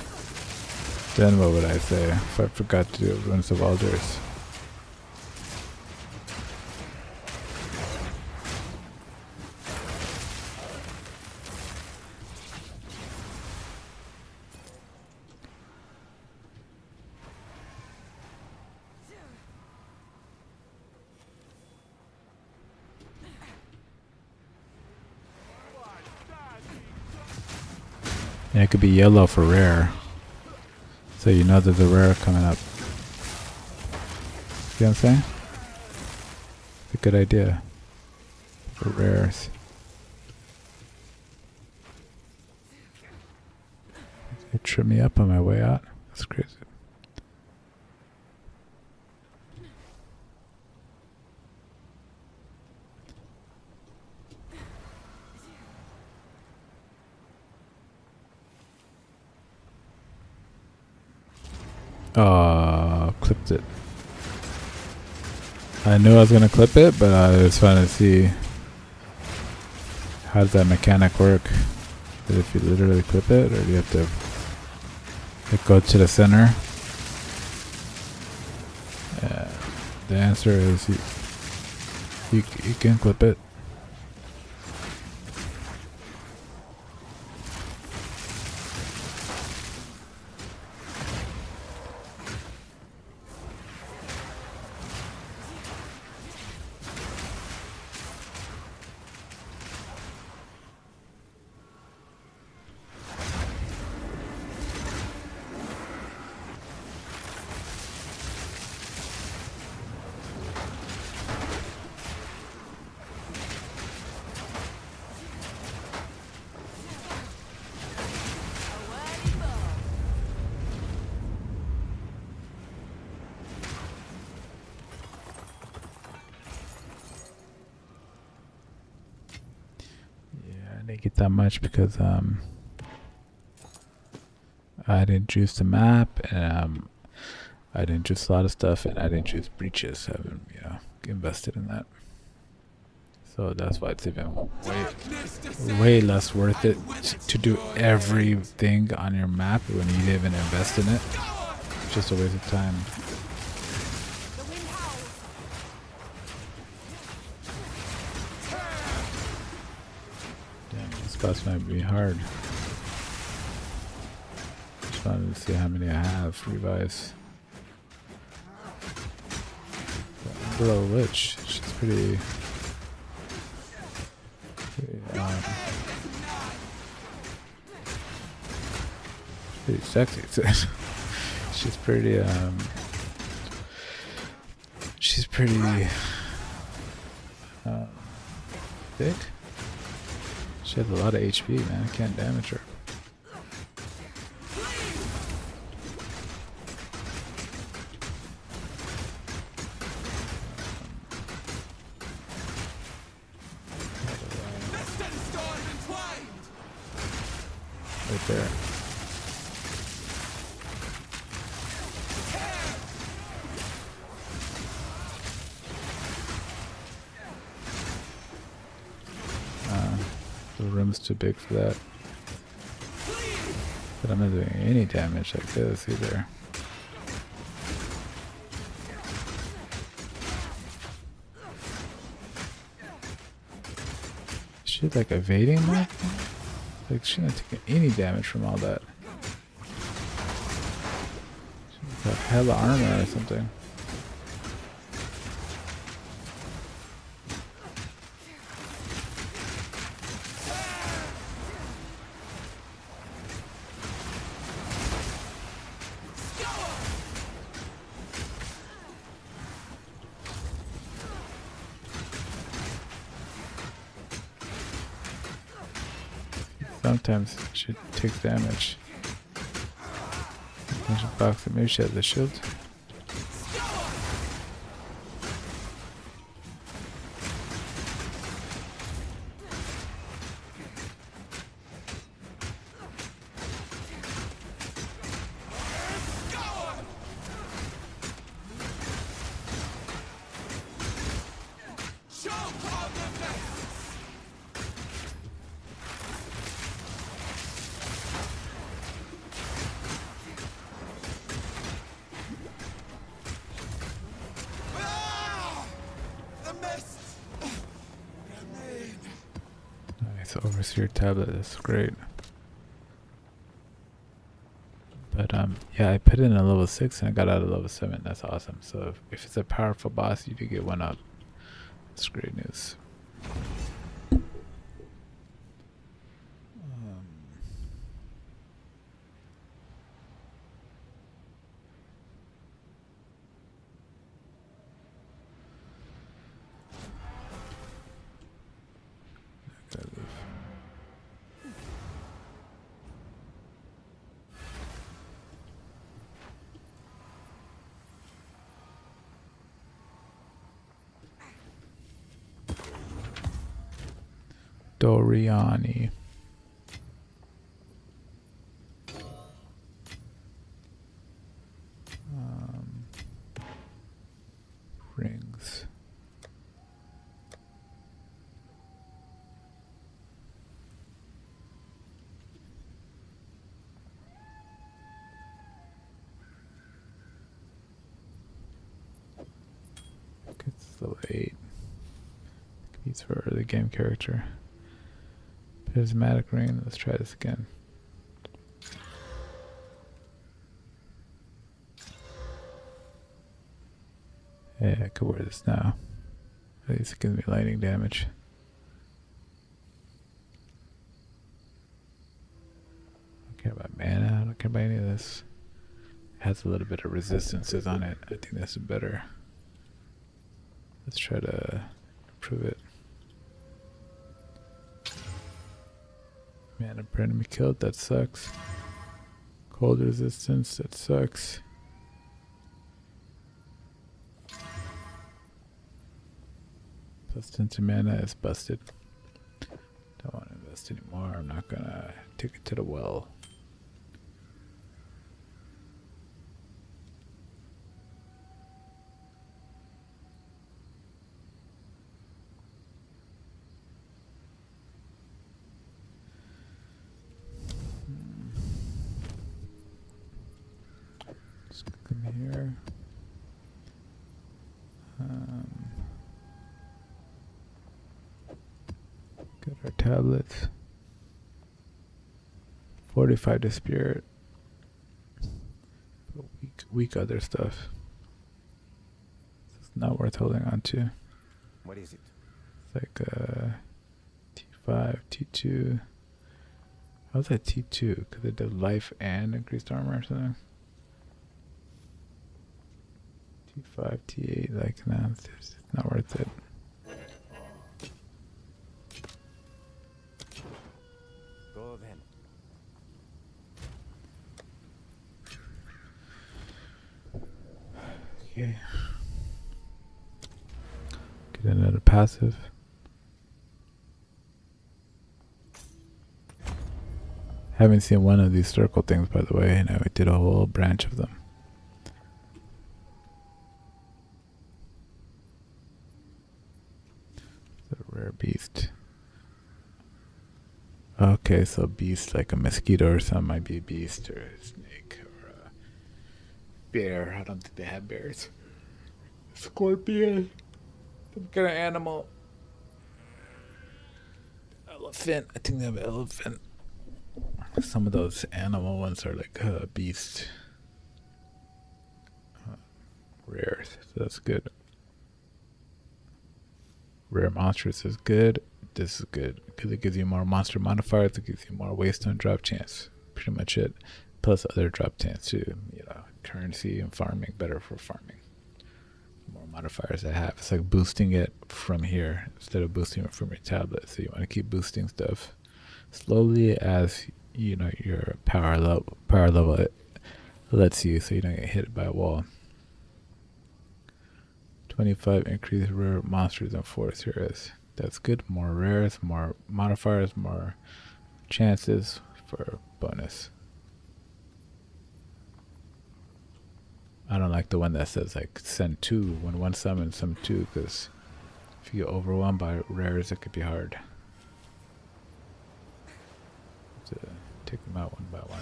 Then what would I say if I forgot to do runes of alders? And it could be yellow for rare. So you know there's a rare coming up. See what I'm saying? It's a good idea for rares. It tripped me up on my way out. That's crazy. Clipped it. I knew I was gonna clip it, but I was trying to see how does that mechanic work. Is it if you literally clip it, or do you have to like go to the center? The answer is you can clip it. I didn't get that much because I didn't juice the map, and I didn't juice a lot of stuff, and I didn't juice breaches. I haven't, invested in that. So that's why it's even way less worth it to do everything on your map when you didn't even invest in it. It's just a waste of time. Damn, these spots might be hard. Just wanted to see how many I have revives. Below Lich, she's pretty sexy. she's pretty thick. She has a lot of HP, man. I can't damage her. Right there. The room's too big for that. But I'm not doing any damage like this either. She's like evading that? Like she's not taking any damage from all that. She's got hella armor or something. Sometimes she takes damage. Maybe she has the shield. Nice overseer tablet, that's great. But yeah, I put in a level 6 and I got out of level 7. That's awesome. So if it's a powerful boss, you do get one up. That's great news. Doriani. Rings. It's level 8. Competes for early game character. Prismatic ring. Let's try this again. Yeah, I could wear this now. At least it gives me lightning damage. I don't care about mana. I don't care about any of this. It has a little bit of resistances on it. I think that's better. Let's try to improve it. Mana per enemy killed, that sucks. Cold resistance, that sucks. Plus 10 to mana is busted. Don't want to invest this anymore. I'm not gonna take it to the well. Let's come here. Get our tablets. 45 to spirit. But weak other stuff. It's not worth holding on to. What is it? It's like T5, T2. How's that T2? Because it does life and increased armor or something. T5, T8, like no, it's not worth it. Go then. Okay. Get another passive. Haven't seen one of these circle things, by the way, and I did a whole branch of them. It's a rare beast. Okay, so beast like a mosquito or something might be a beast, or a snake, or a bear. I don't think they have bears. Scorpion. Some kind of animal. Elephant. I think they have an elephant. Some of those animal ones are like beast. Rare. So that's good. Rare monstrous is good. This is good because it gives you more monster modifiers. It gives you more waste on drop chance. Pretty much it. Plus other drop chance too. You know, currency and farming. Better for farming. More modifiers I have. It's like boosting it from here instead of boosting it from your tablet. So you want to keep boosting stuff slowly as you know your power level it lets you, so you don't get hit by a wall. 25 increased rare monsters and force heroes. That's good. More rares, more modifiers, more chances for bonus. I don't like the one that says like send 2 when one summons, some 2, because if you get overwhelmed by rares, it could be hard to take them out one by one.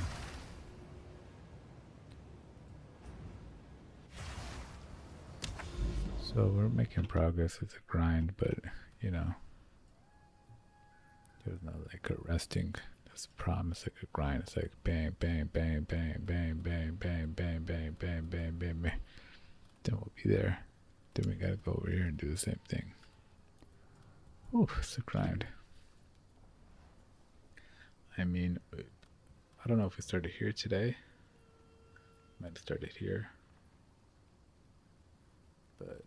So we're making progress. It's a grind, but you know, there's no like a resting. That's the problem. It's like a grind. It's like bang, bang, bang, bang, bang, bang, bang, bang, bang, bang, bang, bang, bang. Then we'll be there. Then we gotta go over here and do the same thing. Ooh, it's a grind. I mean, I don't know if we started here today. Might have started here. But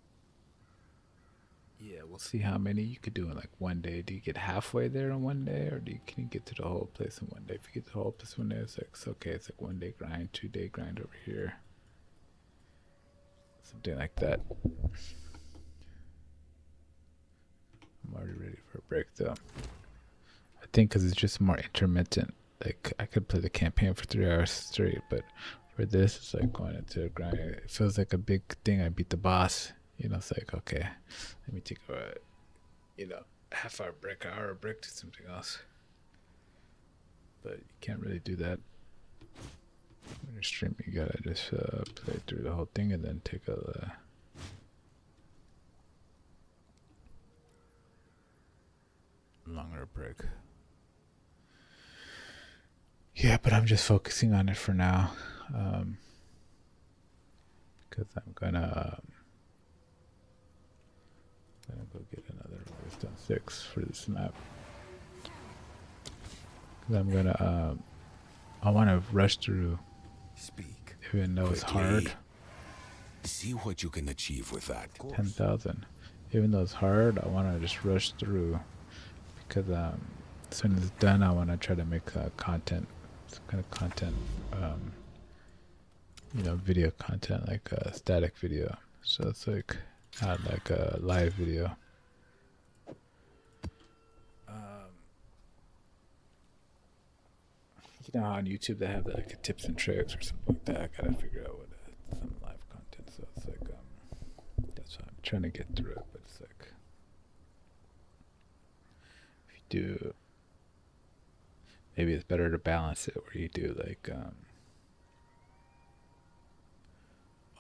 yeah, we'll see how many you could do in like one day. Do you get halfway there in one day, or can you get to the whole place in one day? If you get the whole place in one day, it's like it's okay. It's like 1 day grind, 2 day grind over here, something like that. I'm already ready for a break though. I think because it's just more intermittent. Like I could play the campaign for 3 hours straight, but for this, it's like going into a grind. It feels like a big thing. I beat the boss. You know, it's like, okay, let me take a, you know, half-hour break, hour break to something else. But you can't really do that. When you're streaming, you gotta just play through the whole thing and then take a longer break. Yeah, but I'm just focusing on it for now. Because I'm gonna go get another Wisdom 6 for this map. Because I'm gonna, I want to rush through, Speak. even though it's quickly. hard. See what you can achieve with that. 10,000. Even though it's hard, I want to just rush through. Because as soon as it's done, I want to try to make content, some kind of content, you know, video content, like a static video. So it's like, not like a live video. You know how on YouTube they have like tips and tricks or something like that. I gotta figure out what some live content. So it's like that's why I'm trying to get through it. But it's like if you do, maybe it's better to balance it where you do like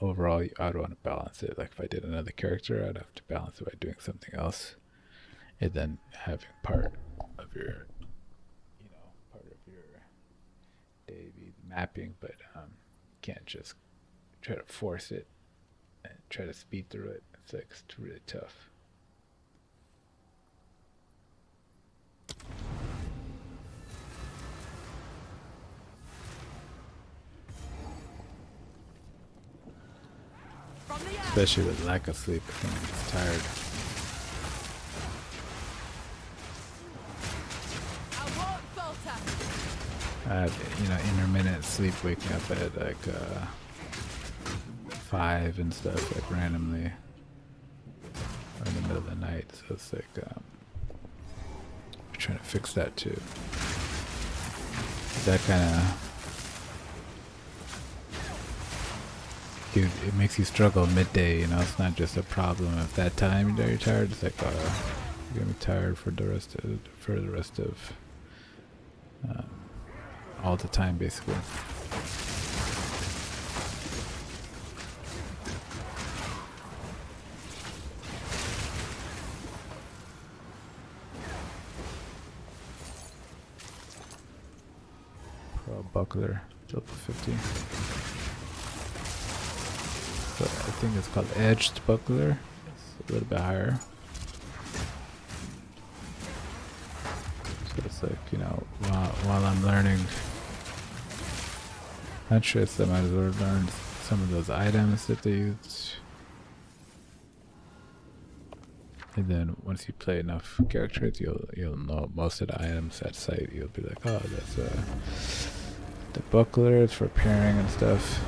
overall. I'd want to balance it. Like if I did another character, I'd have to balance it by doing something else, and then having part of your day be mapping, but you can't just try to force it and try to speed through it. It's like it's really tough. Especially with lack of sleep, I think it's tired. I have, intermittent sleep, waking up at like 5 and stuff, like randomly, or in the middle of the night. So it's like I'm trying to fix that too. That kind of it makes you struggle midday. It's not just a problem at that time that you're tired. It's like you're gonna be tired for the rest of all the time, basically. Pro buckler, level 50. So I think it's called edged buckler. It's a little bit higher. So it's like, while I'm learning Huntress, I might as well learn some of those items that they use. And then once you play enough characters, you'll know most of the items at sight. You'll be like, oh, that's the buckler is for pairing and stuff.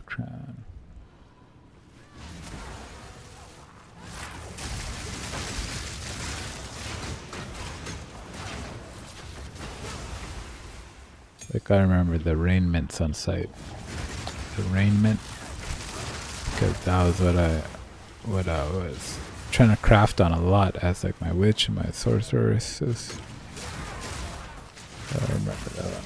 Crown. Like I remember the raiments on site. The raiment, because that was what I was trying to craft on a lot as like my witch and my sorceresses. I remember that one.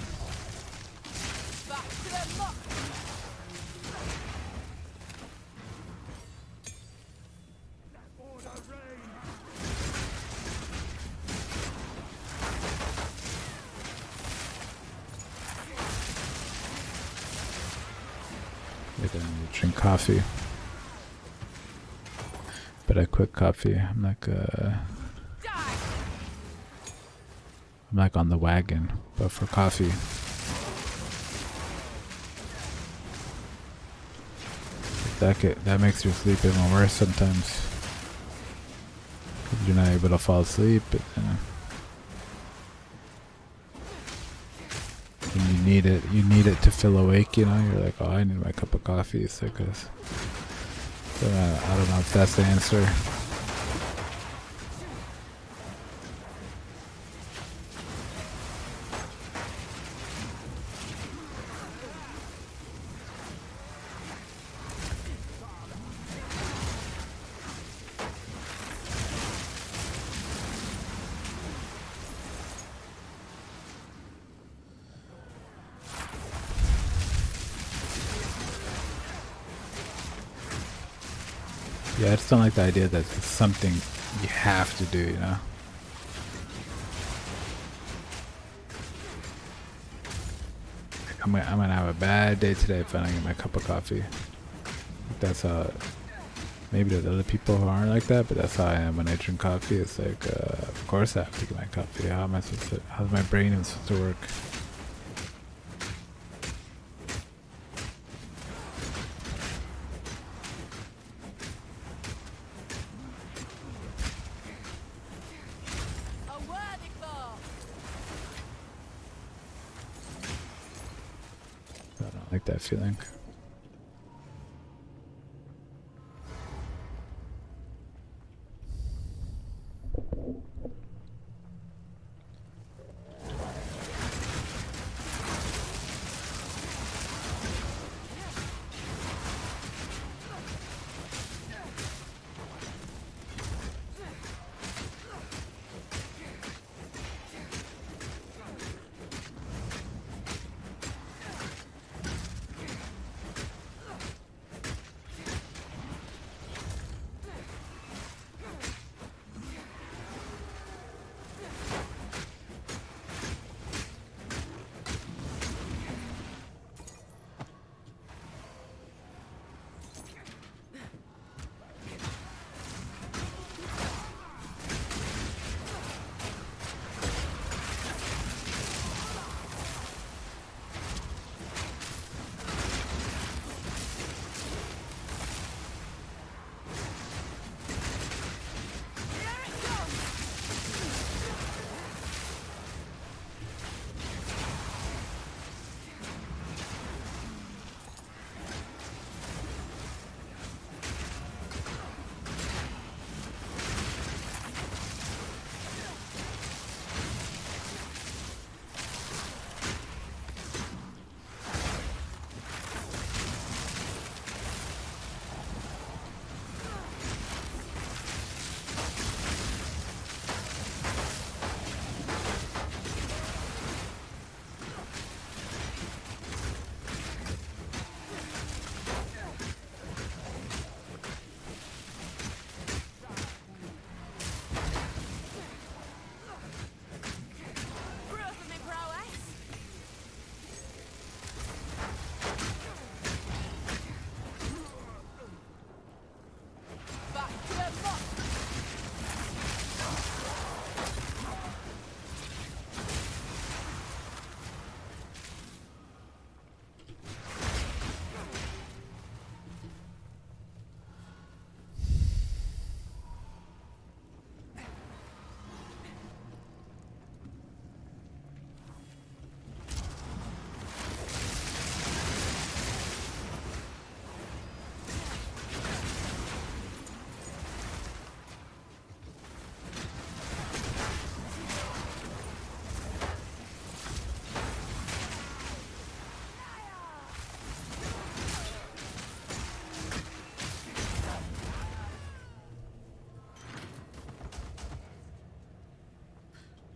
I drink coffee, but I quit coffee. I'm like on the wagon, but for coffee. That makes your sleep even worse sometimes, 'cause you're not able to fall asleep. And you need it to feel awake, You're like, oh, I need my cup of coffee. So I don't know if that's the answer. Yeah, I just don't like the idea that it's something you have to do, I'm gonna have a bad day today if I don't get my cup of coffee. That's how. Maybe there's other people who aren't like that, but that's how I am when I drink coffee. It's like, of course I have to get my coffee. How's my brain even supposed to work? Like that feeling.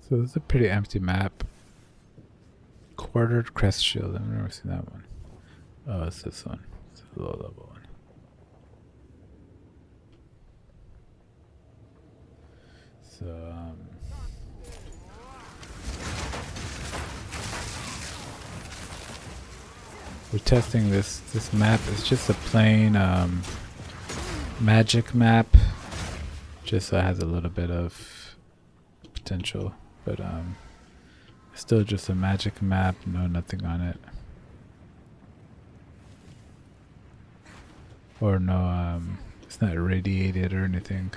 So this is a pretty empty map. Quartered crest shield. I've never seen that one. Oh, it's this one. It's a low level one. So we're testing this map. It's just a plain magic map. Just so it has a little bit of potential, but still just a magic map. No, nothing on it. Or no, it's not irradiated or anything.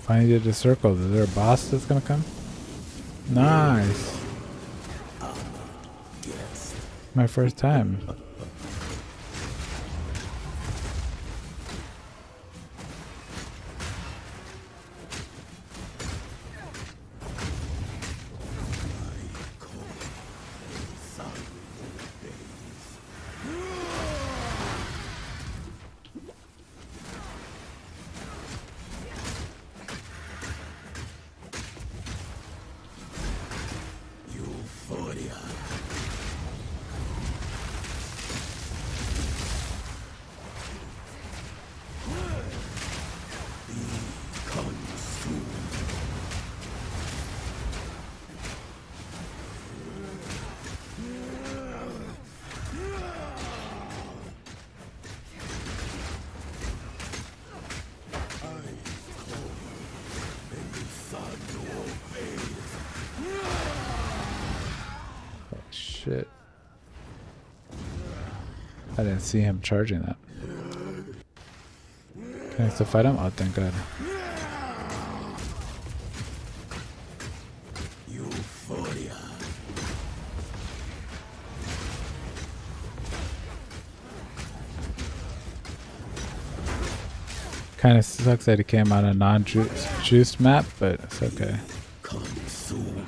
Finally did a circle. Is there a boss that's gonna come? Nice. My first time. Shit. I didn't see him charging that. Can I still fight him? Oh, thank God. Kind of sucks that it came on a non-juiced map, but it's okay. Consume.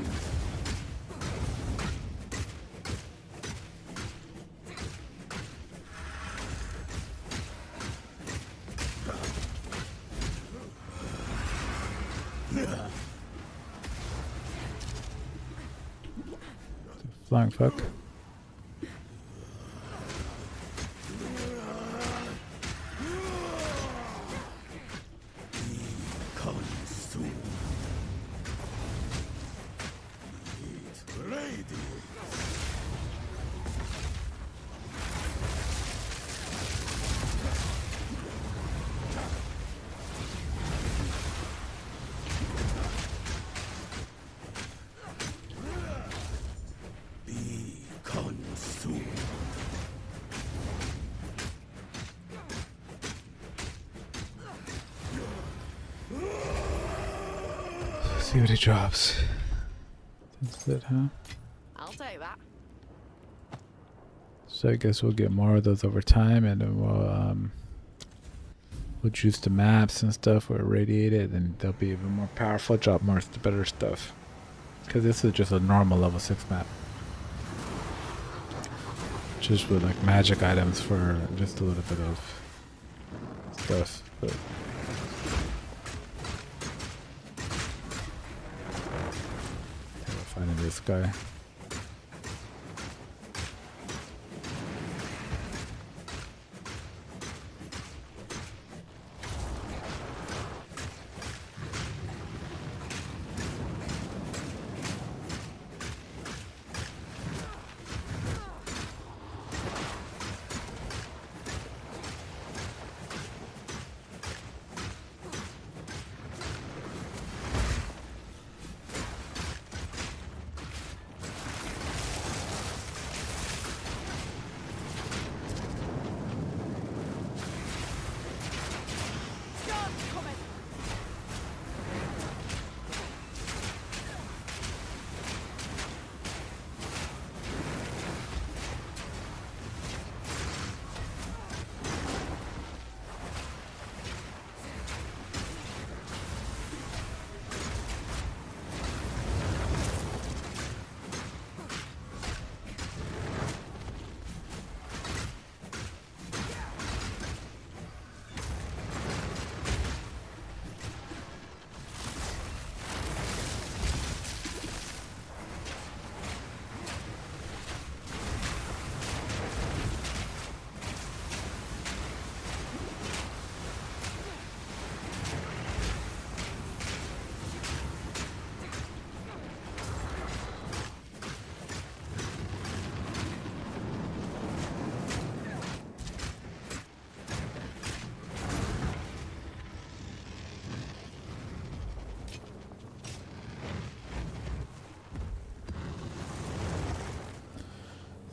Flying fuck. Consume. Ready. Be consumed. See what he drops. That's it, huh? I'll take that. So I guess we'll get more of those over time, and then we'll juice the maps and stuff, or irradiate it, and they'll be even more powerful, drop more better stuff. Because this is just a normal level 6 map. Just with like magic items for just a little bit of stuff. But finding this guy.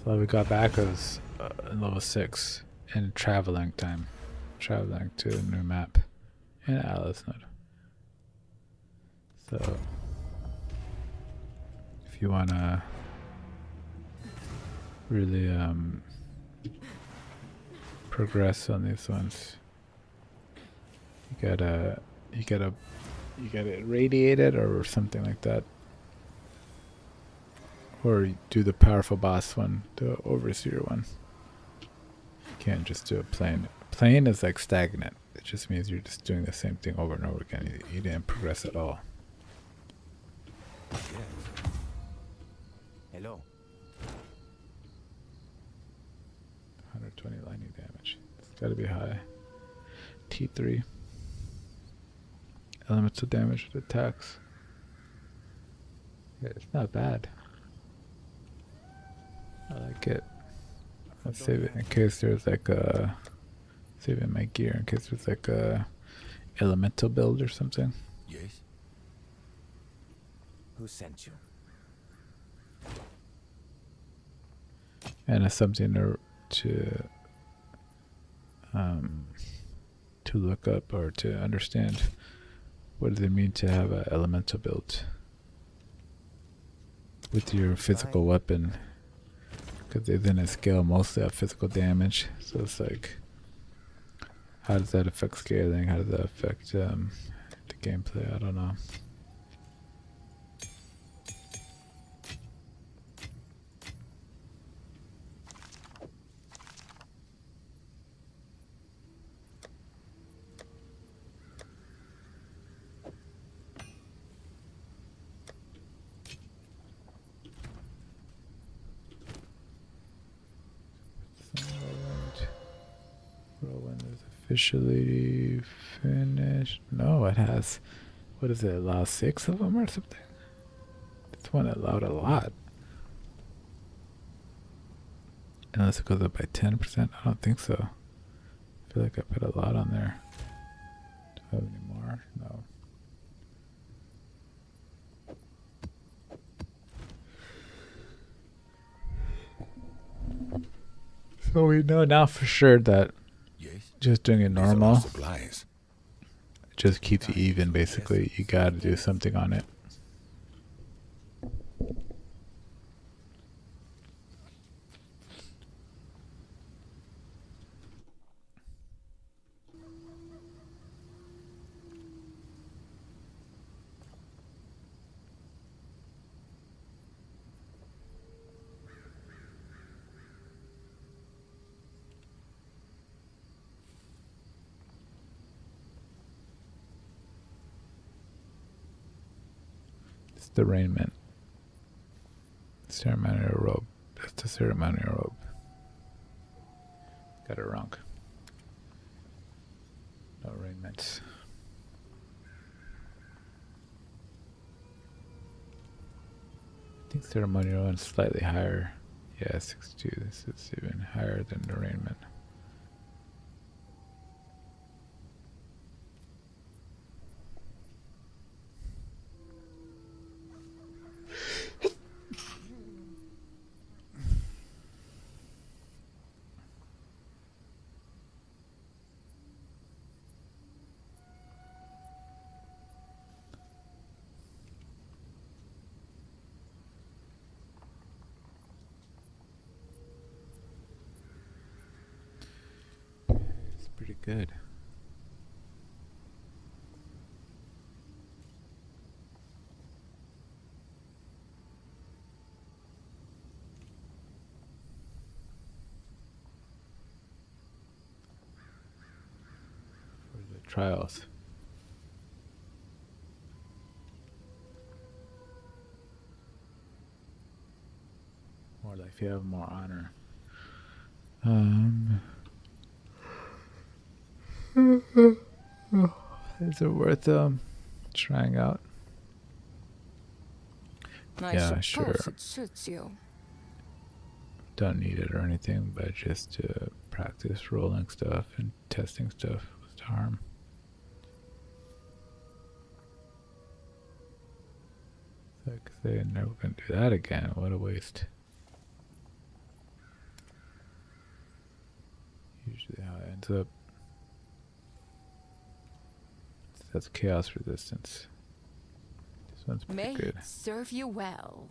So we got back was level 6 in traveling time. Traveling to a new map in Alice Node. So if you wanna really progress on these ones, you gotta irradiate it or something like that. Or do the powerful boss one, the overseer one. You can't just do a plain. Plain is like stagnant. It just means you're just doing the same thing over and over again. You didn't progress at all. Yes. Hello. 120 lightning damage. It's gotta be high. T3. Elemental damage with attacks. Yeah, it's not bad. I like it. I'll save it in case there's like a... Save it in my gear in case there's like a elemental build or something. Yes? Who sent you? And it's something to look up or to understand. What does it mean to have an elemental build with your physical weapon? Because they then scale mostly at physical damage, so it's like, How does that affect scaling? How does that affect the gameplay? I don't know. Whirlwind is officially finished. No, it has. What does it allow? 6 of them or something? This one allowed a lot. Unless it goes up by 10%. I don't think so. I feel like I put a lot on there. Do I have any more? No. So we know now for sure that Yes. just doing it These are our normal supplies. just keeps you even, basically. You gotta do something on it. It's the raiment. Ceremonial robe. That's the ceremonial robe. Got it wrong. No raiment. I think ceremonial is slightly higher. Yeah, 62. This is even higher than the raiment. It's pretty good. For the trials. More life, you have more honor. Is it worth trying out? I Yeah, suppose sure. it suits you. Don't need it or anything, but just to practice rolling stuff and testing stuff. What's the harm? So I could say I'm never gonna do that again. What a waste. Usually how it ends up. That's chaos resistance. This one's pretty May good. it serve you well.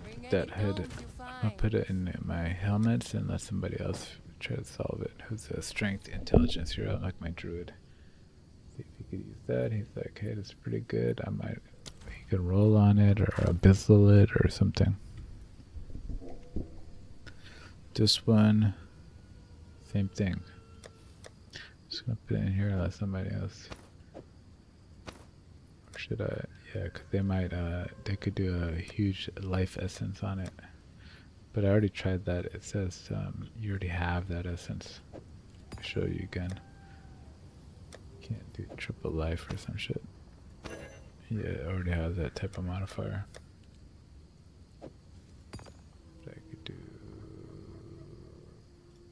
Bring That any head. gold you I'll find. put it in my helmets and let somebody else try to solve it. Who's a strength intelligence hero, like my druid. See if he could use that. He's like, hey, this is pretty good. He could roll on it or abyssal it or something. This one, same thing. Just gonna put it in here and let somebody else. Or should I? Yeah, because they could do a huge life essence on it. But I already tried that. It says you already have that essence. I'll show you again. Can't do triple life or some shit. Yeah, it already has that type of modifier. But I could do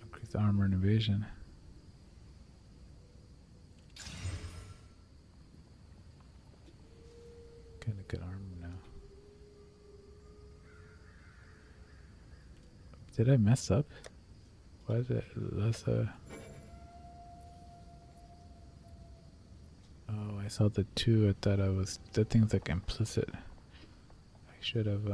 increase armor and evasion. Kinda good armor now. Did I mess up? Why is it less Oh, I saw the 2. I thought that thing's like implicit. I should have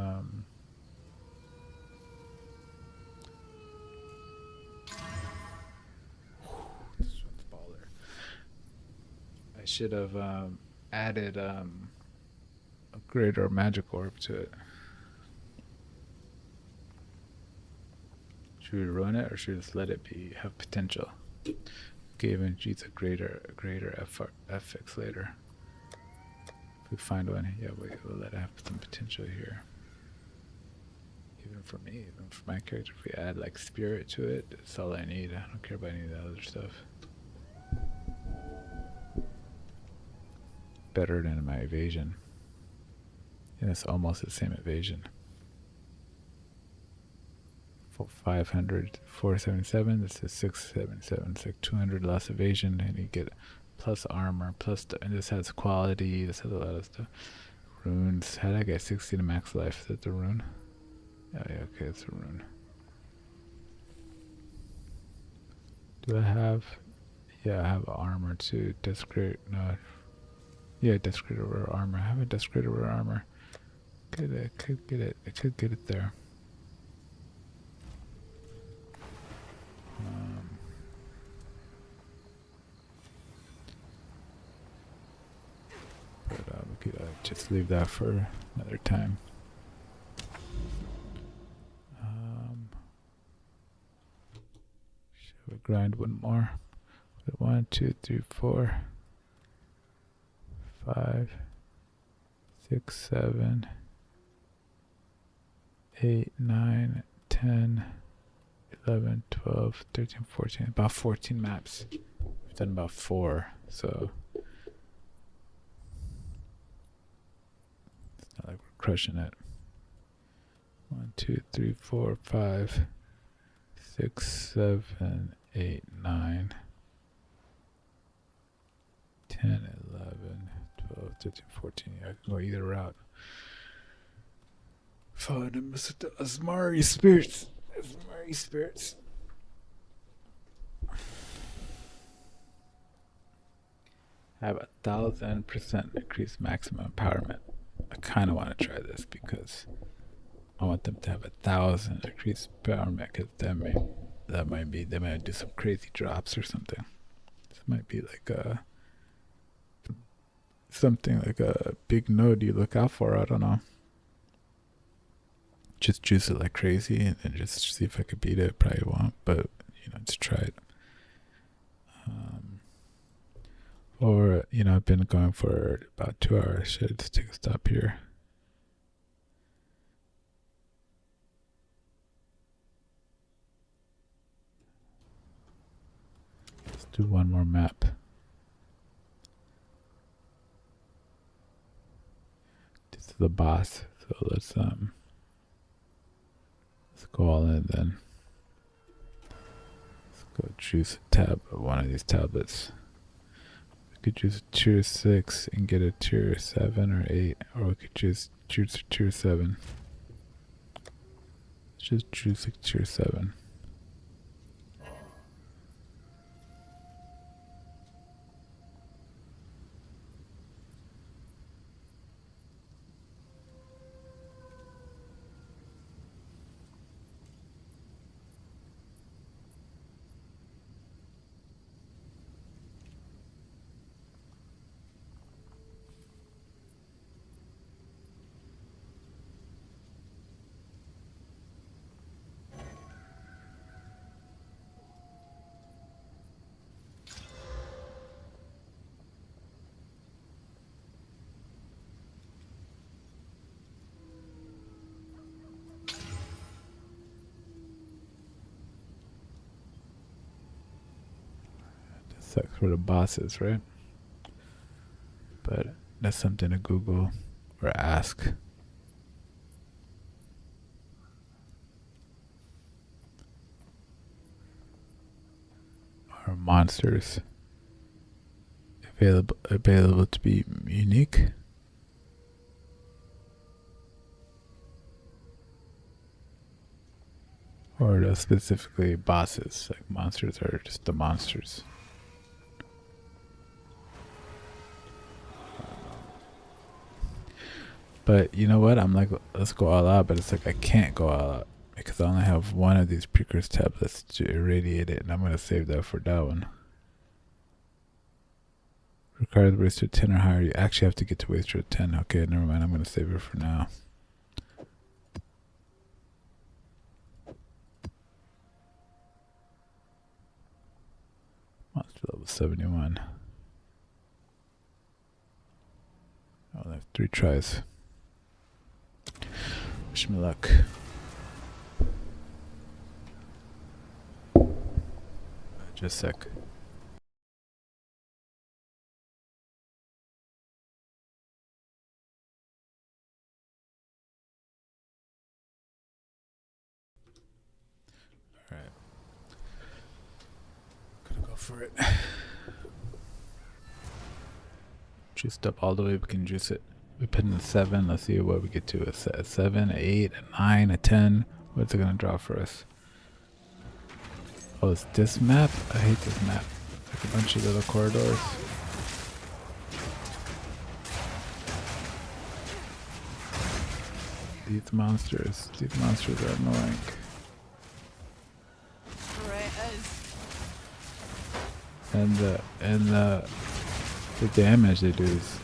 should have added a greater magic orb to it. Should we run it or should we just let it be have potential? Okay, even use a greater FX later. If we find one, yeah, we'll let it have some potential here. Even for me, even for my character, if we add like spirit to it, that's all I need. I don't care about any of the other stuff. Better than my evasion. Yeah, it's almost the same evasion. 500, 477, this is 677. It's like 200 less evasion, and you get plus armor, and this has quality, this has a lot of stuff. Runes, how did I get 60 to max life? Is that the rune? Oh yeah, okay, it's a rune. Do I have, yeah, I have armor too, desecrate, no, yeah, desecrated rare armor. I have a desecrated rare armor. Okay, I could get it there. But we could just leave that for another time. Shall we grind one more? 1, 2, 3, 4, 5, 6, 7, 8, 9, 10, 11, 12, 13, 14, about 14 maps. We've done about 4, so it's not like we're crushing it. 1, 2, 3, 4, 5, 6, 7, 8, 9, 10, 11, 12, 13, 14. Yeah, I can go either route. Follow the Asmari spirits. Asmari spirits. Have 1,000% increased maximum empowerment. I kind of want to try this because I want them to have 1,000 increased empowerment, because that might be, they might do some crazy drops or something. This might be like something like a big node you look out for. I don't know. Just juice it like crazy and then just see if I could beat it. Probably won't, but you know, just try it. Or you know, I've been going for about 2 hours. Should I just take a stop here? Let's do one more map. This is the boss, so let's go all in then. Let's go choose a tab of one of these tablets. We could choose a tier 6 and get a tier 7 or 8, or we could choose tier 7. Let's just choose like tier 7. Sucks for the bosses, right? But that's something to Google or ask. Are monsters available to be unique? Or are those specifically bosses? Like monsters are just the monsters. But you know what? I'm like, let's go all out. But it's like I can't go all out because I only have one of these Precursor tablets to irradiate it, and I'm gonna save that for that one. Requires waster 10 or higher. You actually have to get to waster 10. Okay, never mind. I'm going to save it for now. Monster level 71. I'll have 3 tries. Wish me luck. Just a sec. Alright. Gonna go for it. Juiced up all the way we can juice it. We put in a 7. Let's see what we get to. A 7, a 8, a 9, a 10. What's it gonna draw for us? Oh, it's this map? I hate this map. It's like a bunch of little corridors. These monsters are annoying. And the damage they do is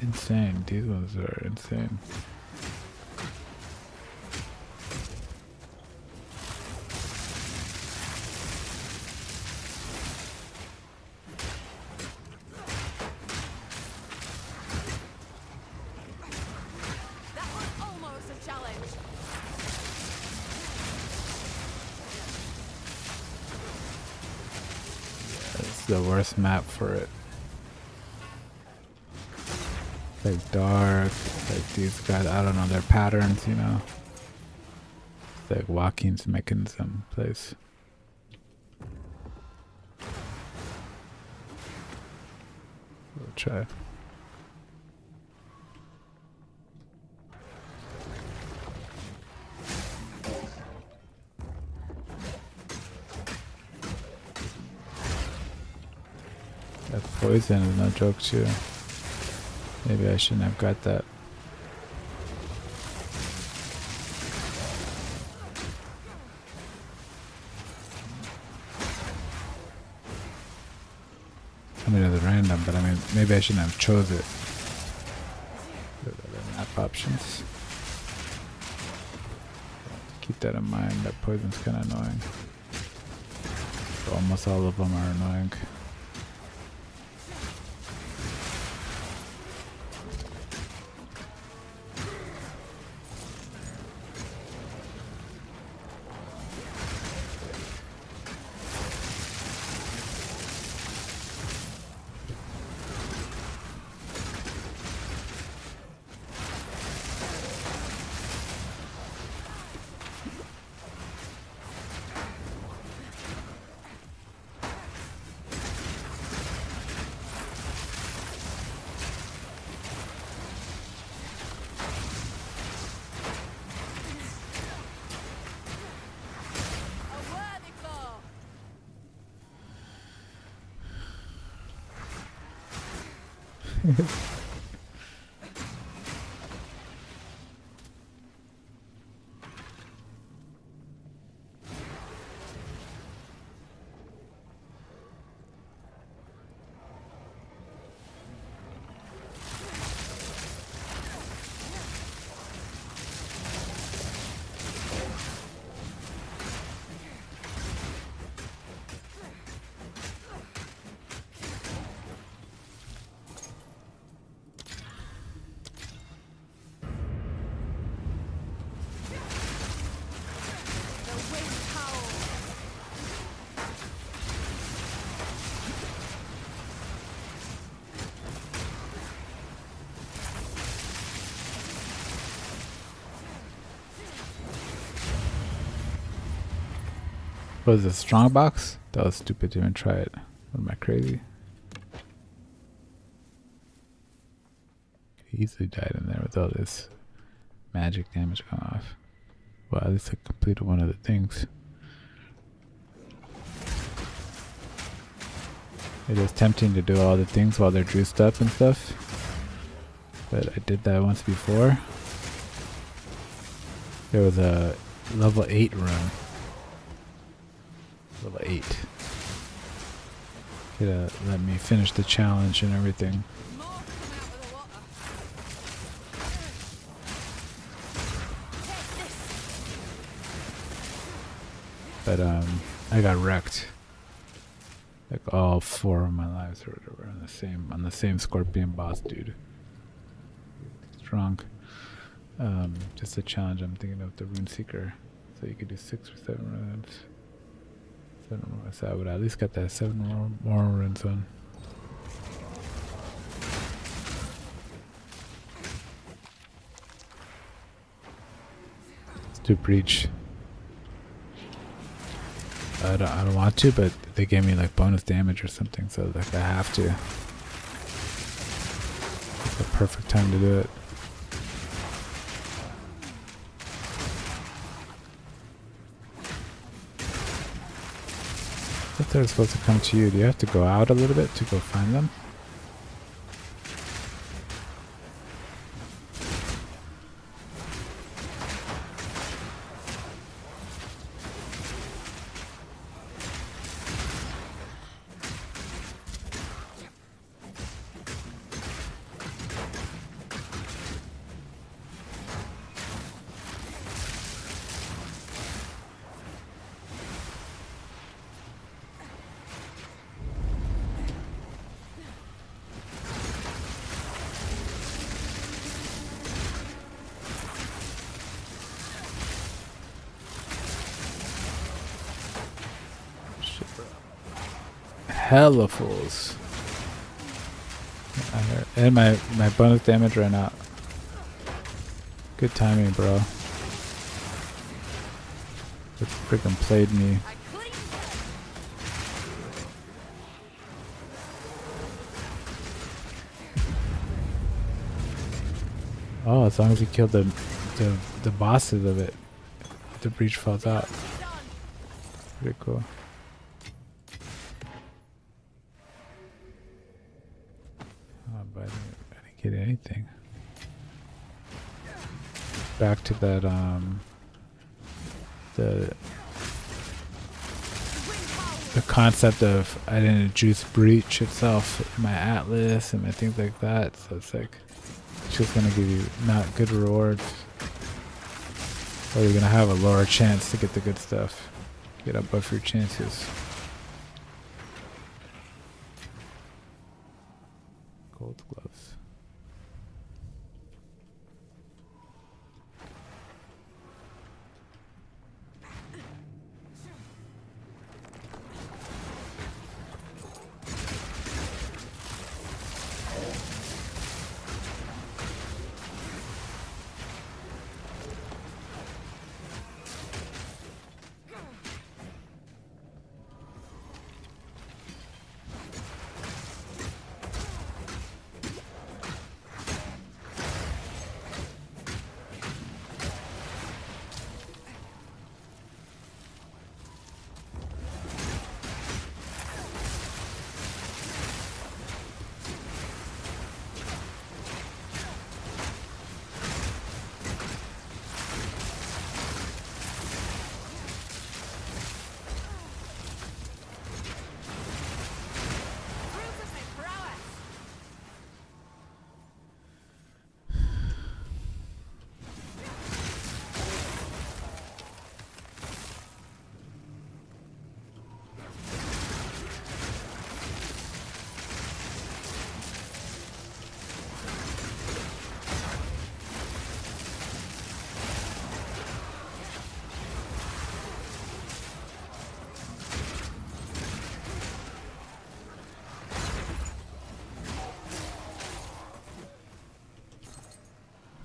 insane. These ones are insane. That was almost a challenge. It's the worst map for it. It's like dark, like these guys, I don't know, their patterns, you know. It's like Joaquin's making some place. We'll try. That poison is no joke too. Maybe I shouldn't have got that. I mean, it's random, but I mean, maybe I shouldn't have chose it. Map options. Keep that in mind. That poison's kind of annoying. Almost all of them are annoying. Was it a strong box? That was stupid to even try it. What am I, crazy? Easily died in there with all this magic damage going off. Well, at least I completed one of the things. It is tempting to do all the things while they're juiced up and stuff. But I did that once before. There was a level 8 room. Level 8. let me finish the challenge and everything. More coming out of the water. Take this. But I got wrecked. Like all 4 of my lives or whatever on the same scorpion boss dude. Strong. Just a challenge I'm thinking of, the Rune Seeker. So you could do 6 or 7 runes. 7 runes. So I would at least get that 7 more runes on. Let's do Breach. I don't want to, but they gave me like bonus damage or something, so like I have to. It's the perfect time to do it. I thought they're supposed to come to you. Do you have to go out a little bit to go find them? Hella fools. And my bonus damage ran out. Good timing, bro. It freaking played me. I cleaned Oh, as long as you kill the bosses of it, the breach falls out. it done. Pretty cool. Oh, but I didn't get anything. Back to that the concept of I didn't juice breach itself in my atlas and my things like that, so it's like it's just gonna give you not good rewards, or you're gonna have a lower chance to get the good stuff. Get up buff your chances. Gold gloves. Proof of my prowess.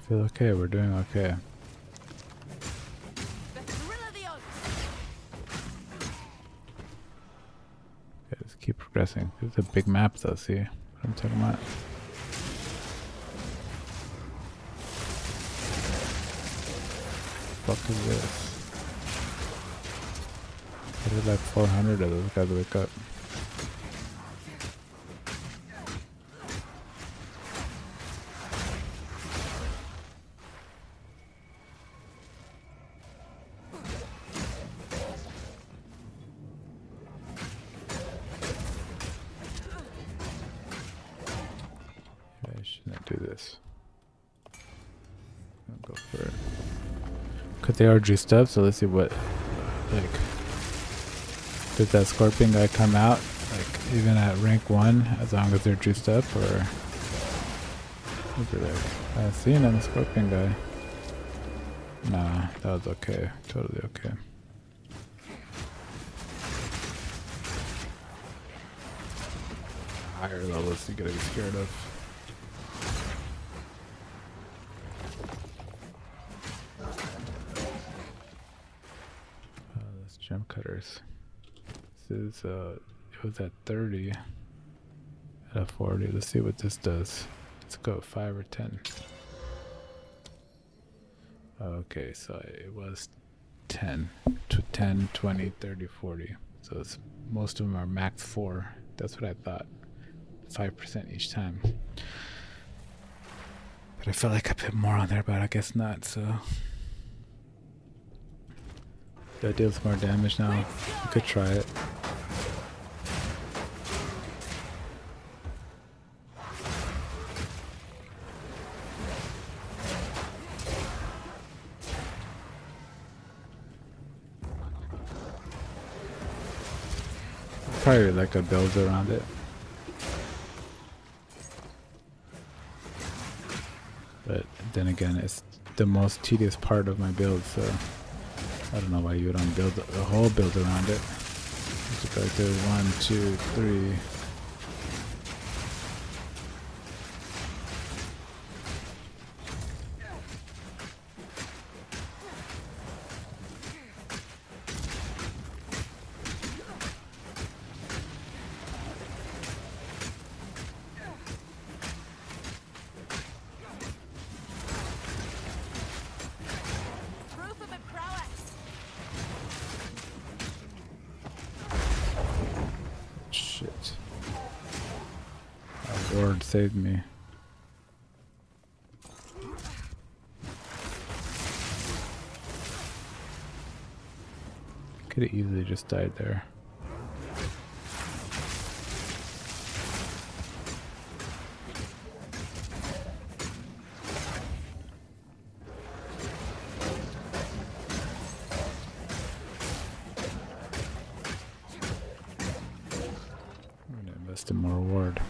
Feel okay, we're doing okay. The thrill of the hunt. Okay, just keep progressing. It's a big map though, see what I'm talking about? Fuck is this? I did like 400 of those guys wake up. Cause they are juiced up, so let's see what, like, did that scorpion guy come out, like, even at rank 1, as long as they're juiced up, or, look at that, I seen him, scorpion guy. Nah, that was okay, totally okay. Higher levels you gotta be scared of. That's gem cutters. This is it was at 30 at a 40. Let's see what this does. Let's go 5 or 10. Okay, so it was 10 to 10, 20, 30, 40. So it's, most of them are max 4. That's what I thought. 5% each time. But I felt like I put more on there, but I guess not, so. That deals more damage now. You could try it. Probably like a build around it. But then again, it's the most tedious part of my build, so I don't know why you don't build a whole build around it. Just like the 1, 2, 3. Proof of my prowess. Shit. Our Lord saved me. Could have easily just died there. I'm gonna invest in more reward.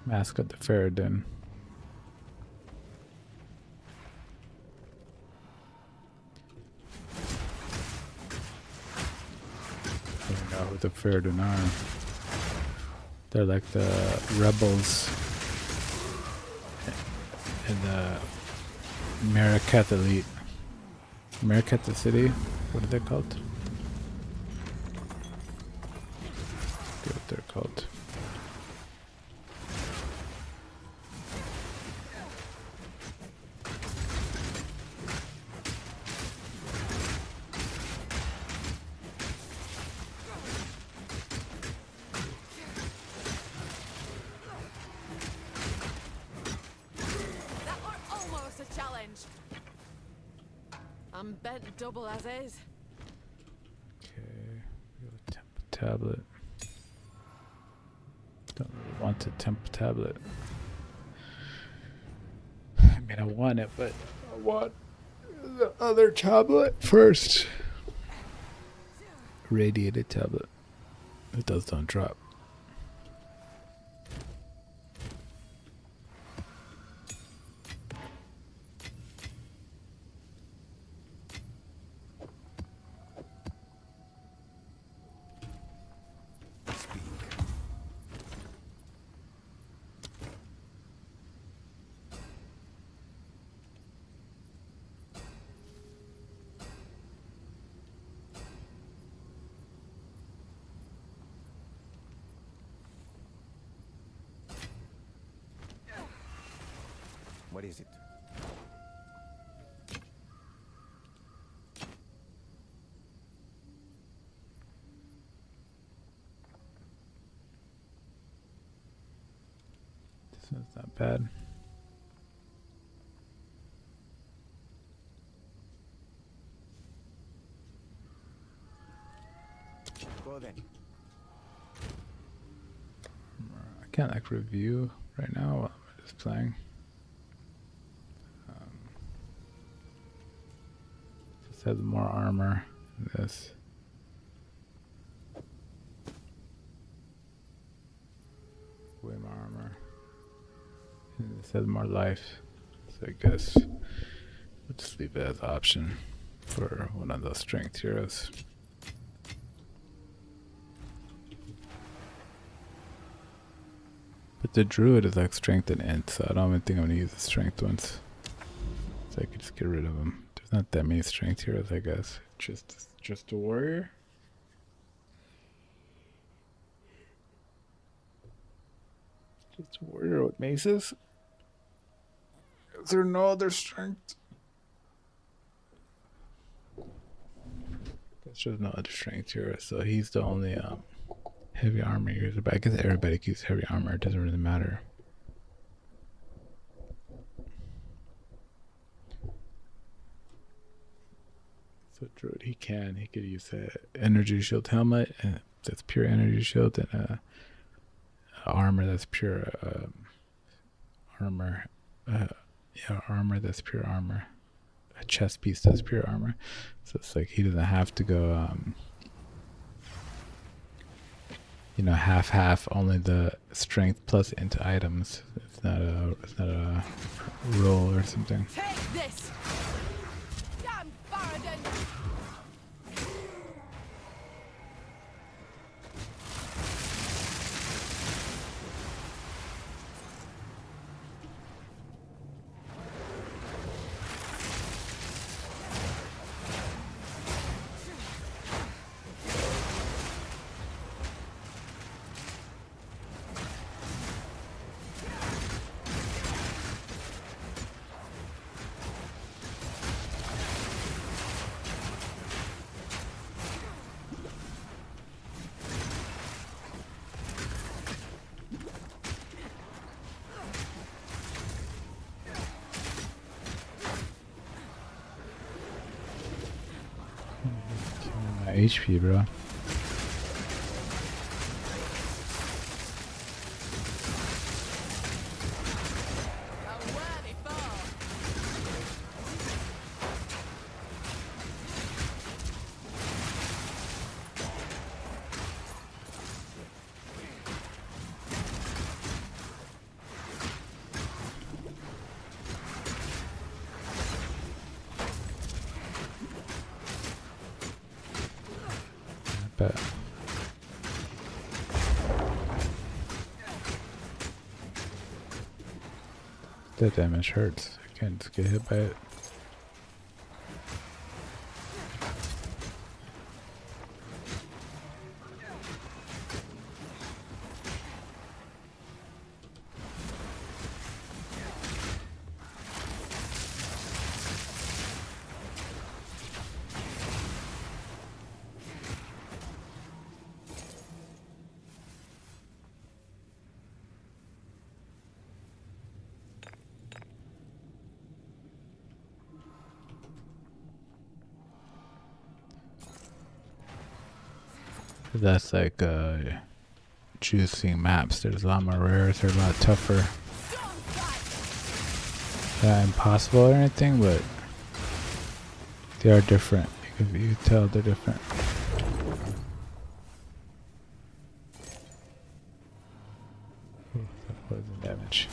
Mask of the Ferrodin. I don't know who the Ferrodin are. They're like the rebels in the Marrakech elite. Marrakech the city? What are they called? I forget what they're called. That were almost a challenge. I'm bent double as is. Okay, we got a temple tablet. Don't really want a temple tablet. I mean, I want it, but I want the other tablet first. Radiated tablet. It does don't drop. What is it? This one's not bad. Go then. I can't like review right now while I'm just playing. Just has more armor than this. Way more armor. And this has more life. So I guess we'll just leave it as an option for one of those strength heroes. But the druid is like strength and int, so I don't even think I'm gonna use the strength ones. So I could just get rid of them. There's not that many strength heroes, I guess. Just a warrior. Just a warrior with maces. Is there no other strength? There's just no other strength hero, so he's the only heavy armor user. But I guess everybody can use heavy armor. It doesn't really matter. So druid, he could use an energy shield helmet, and that's pure energy shield, and a armor that's pure armor. Yeah, armor that's pure armor. A chest piece that's pure armor. So it's like he doesn't have to go half only the strength plus into items. It's not a roll or something. Take this! Damn Baradin! My HP, bro. A worthy foe! But that damage hurts. I can't just get hit by it. That's like choosing maps. There's a lot more rares. They're a lot tougher. Not impossible or anything, but they are different. You can tell they're different. Ooh, that poison damage.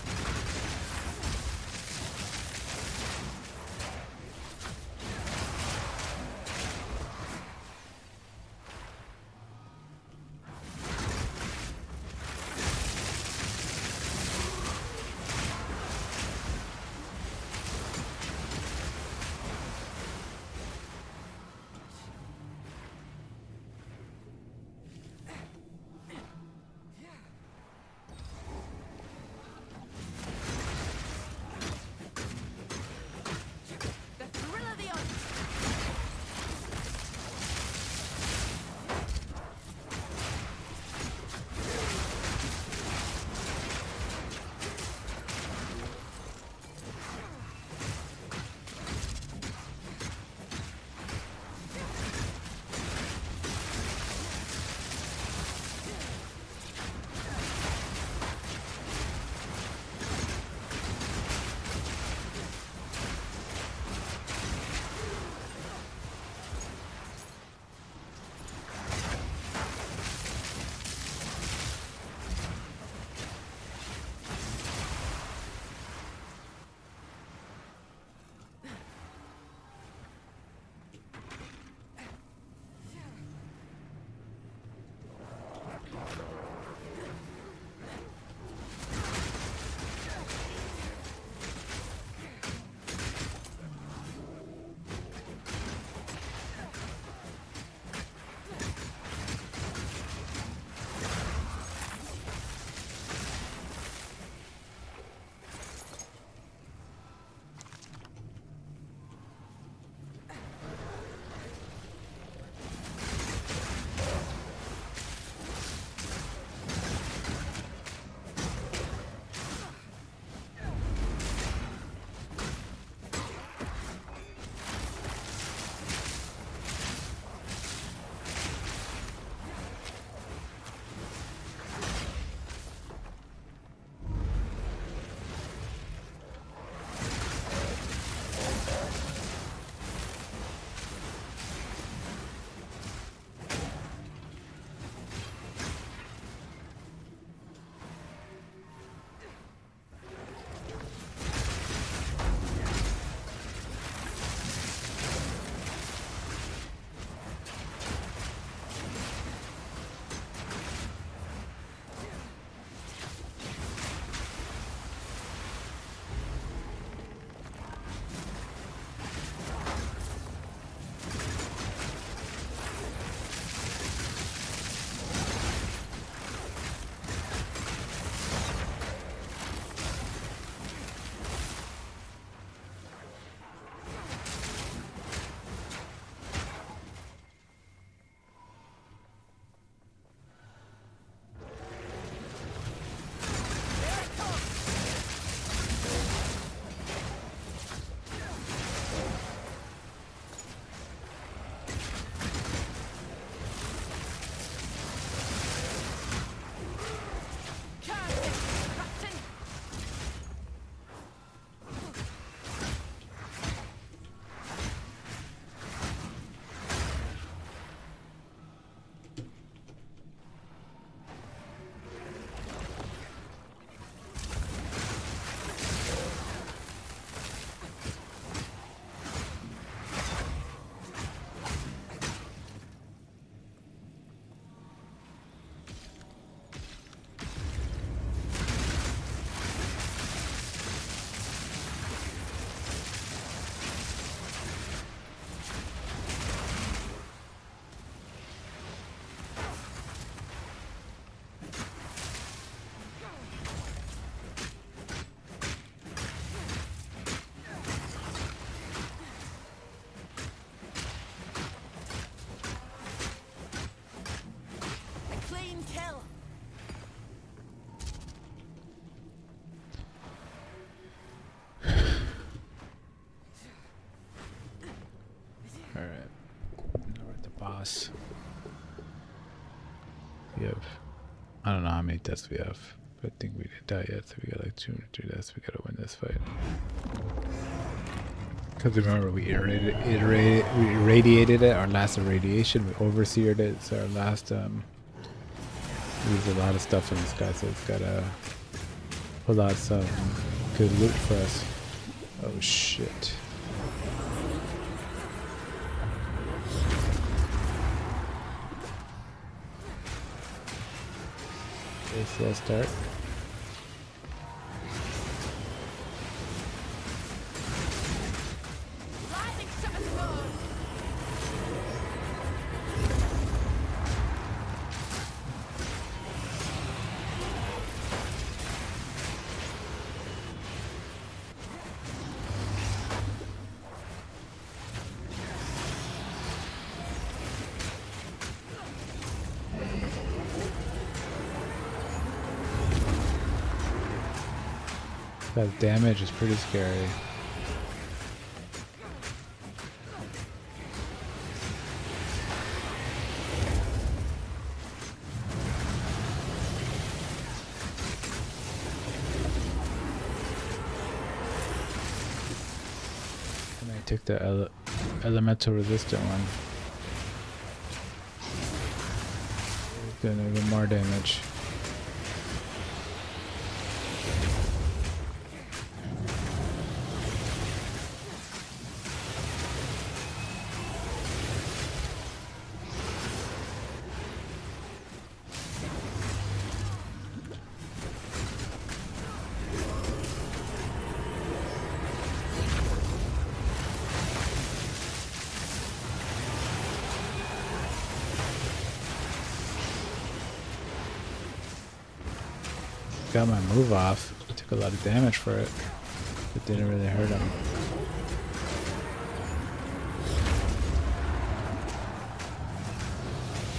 boss. We have, I don't know how many deaths we have, but I think we didn't die yet, so we got like 2 or 3 deaths. We gotta win this fight. Because remember, we irradiated it, our last irradiation, we overseered it, so our last, we used a lot of stuff on this guy, so it's gotta pull out some good loot for us. Oh shit. Okay, slow start. Lightning shattered the moon. That damage is pretty scary. And I take the elemental resistant one. It's doing even more damage. Got my move off. Took a lot of damage for it, but didn't really hurt him.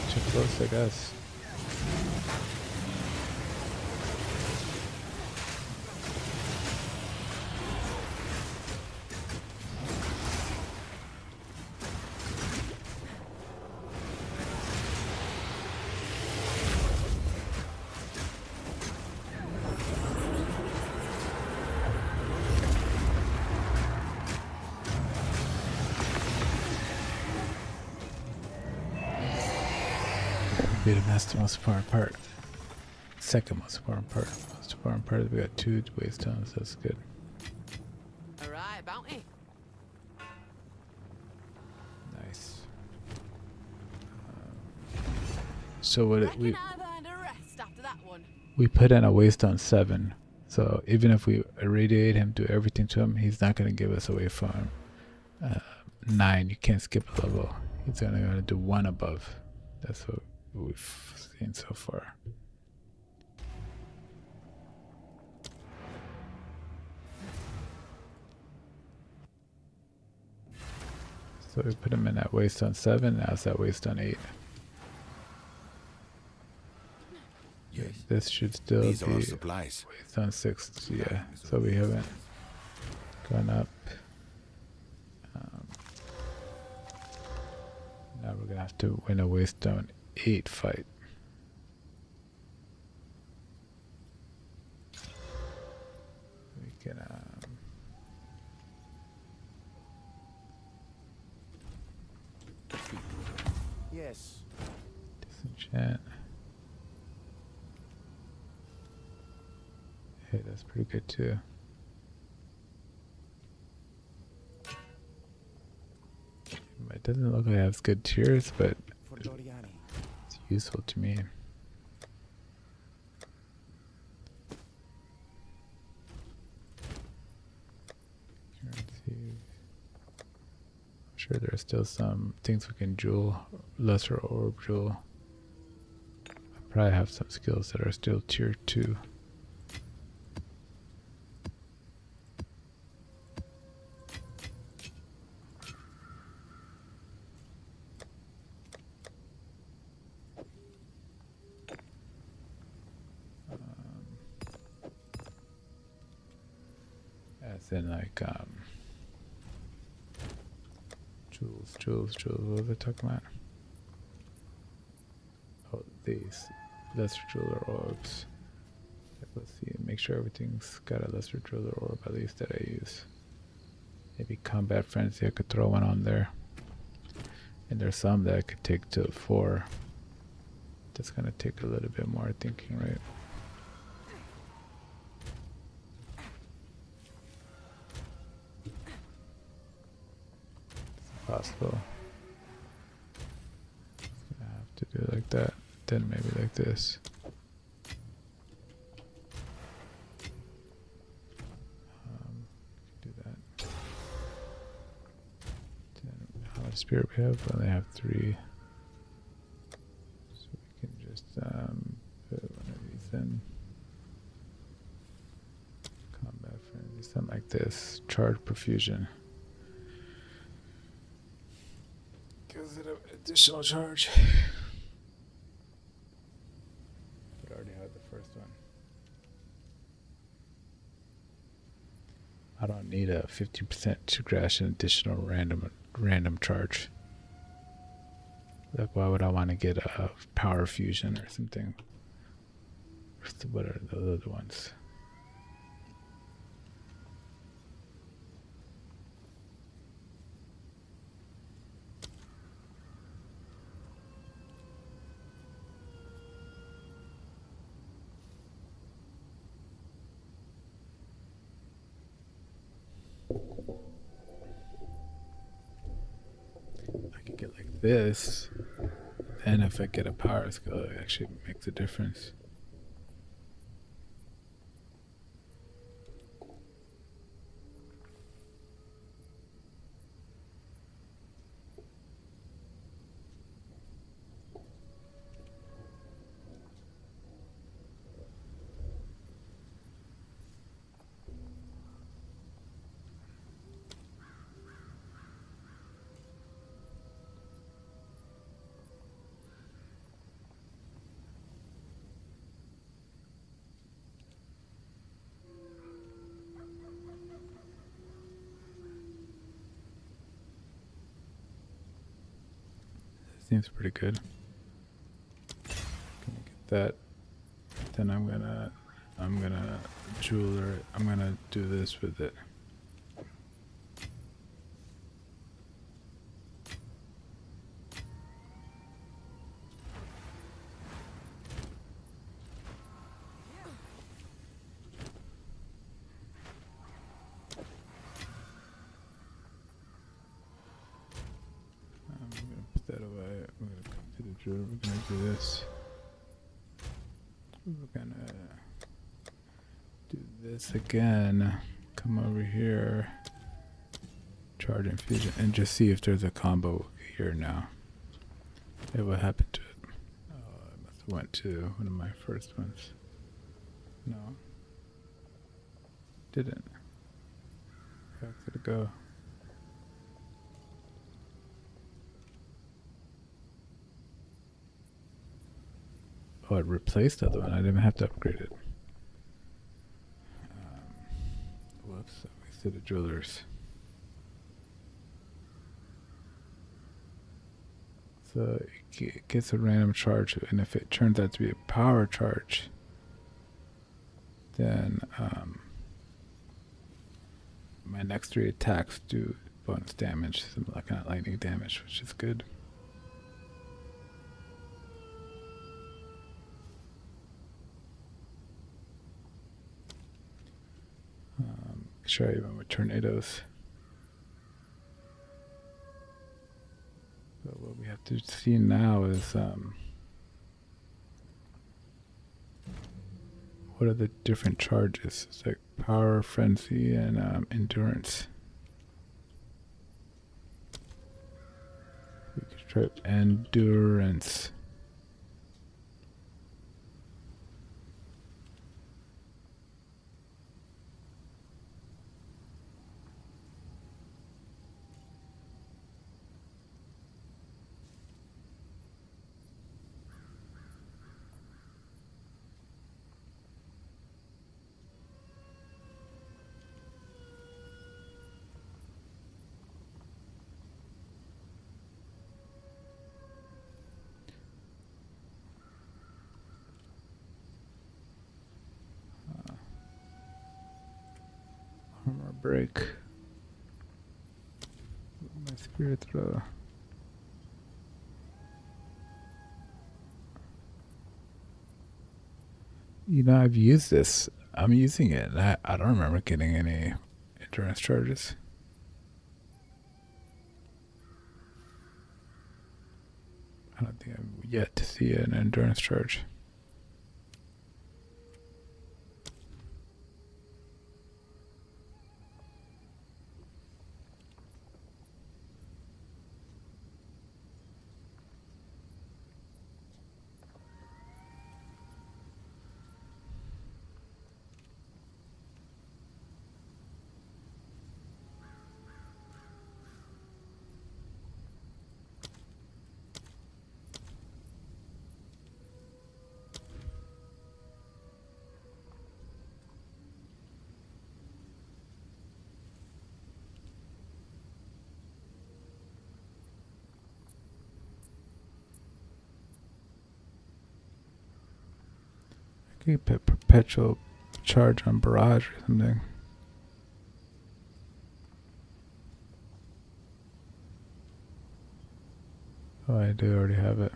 Too close, I guess. Be the most important part. Second most important part. Most important part is we got 2 waste stones. That's good. Alright, bounty. Nice. So what Reckon we I've earned a rest after that one. put in a waste on 7. So even if we irradiate him, do everything to him, he's not gonna give us away from 9. You can't skip a level. He's only gonna do 1 above. That's what we've seen so far. So we put him in that waste on 7, now it's that waste on 8. Yes. This should still These are our be supplies. waste on 6, yeah. So we haven't gone up. Now we're gonna have to win a waste on 8 fight. We can Yes. disenchant. Hey, that's pretty good too. It doesn't look like it has good tiers, but For Doriani. it's useful to me. Currency. I'm sure there are still some things we can jewel, lesser orb jewel. I probably have some skills that are still tier 2. As in like jewels, what was I talking about? these lesser jeweler orbs. Let's see, make sure everything's got a lesser jeweler orb at least that I use. Maybe combat frenzy, I could throw one on there. And there's some that I could take to 4. That's gonna take a little bit more thinking, right? It's possible. I have to do it like that, then maybe like this. Do that. Then how much spirit we have? We only have 3. So we can just put one of these in. Combat frenzy, something like this. Charge perfusion. Gives it an additional charge. But I already had the first one. I don't need a 15% to crash an additional random charge. Like, why would I want to get a power fusion or something? What are the other ones? I could get like this, and if I get a power skill, it actually makes a difference. Seems pretty good. Gonna get that. Then I'm gonna jeweler it. I'm gonna do this with it. I'm gonna put that away. I'm gonna come to the jeweler. We're gonna do this. We're gonna do this again. Come over here. Charge infusion and just see if there's a combo here now. Hey, what happened to it? Oh, I must have went to one of my first ones. No. Didn't. Back did it go? Oh, it replaced the other one. I didn't have to upgrade it. Whoops, I wasted the jewelers. So it gets a random charge, and if it turns out to be a power charge, then my next 3 attacks do bonus damage, some like kind of lightning damage, which is good. Sure, even with tornadoes. But what we have to see now is what are the different charges? It's like power, frenzy, and endurance. We could try endurance. break. My spirit throw. You know, I've used this. I'm using it, and I don't remember getting any endurance charges. I don't think I've yet to see an endurance charge. I could put perpetual charge on barrage or something. Oh, I do already have it.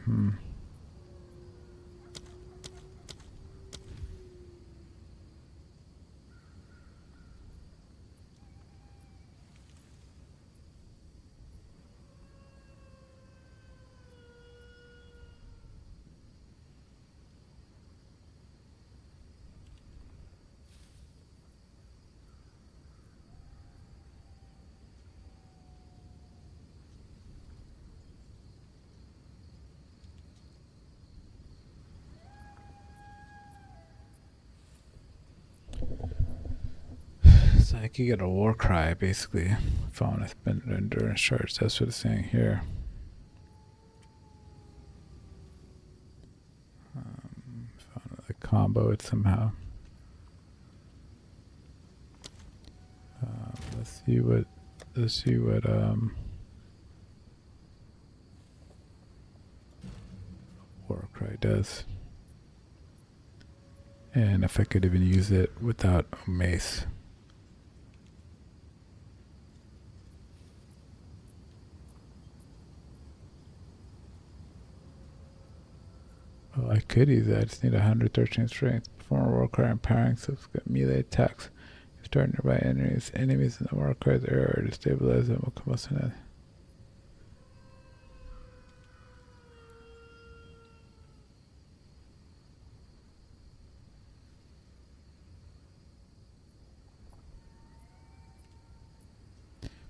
So I could get a war cry basically if I want to spend an endurance charge. That's what it's saying here. If I want to combo it somehow. Let's see what war cry does. And if I could even use it without a mace. Oh, I could use it. I just need 113 strength. Perform a war cry empowering subsequent melee attacks. Start nearby enemies. Enemies in the war cry's area to stabilize them will come us in.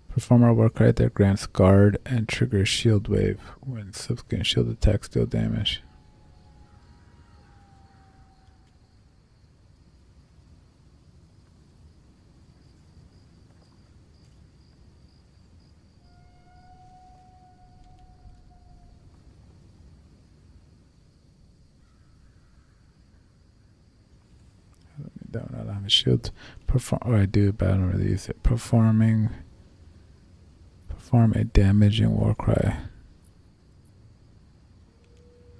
Perform our war cry that grants guard and triggers shield wave when subsequent shield attacks deal damage. I don't have a shield. I do, but I don't really use it. Perform a damaging war cry.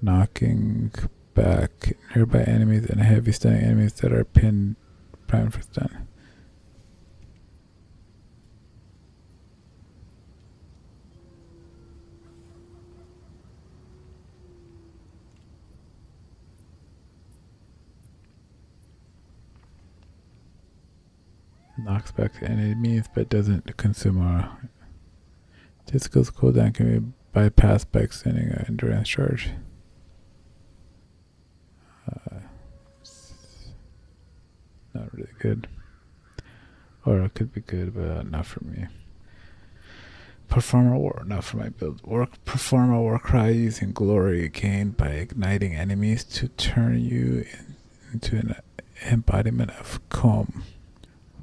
Knocking back nearby enemies and heavy stunning enemies that are primed for stun. Knocks back enemies but doesn't consume our. This skill's cooldown can be bypassed by extending an endurance charge. Not really good. Or it could be good, but not for me. Perform a war, not for my build. Perform a war cry using glory gained by igniting enemies to turn you into an embodiment of calm.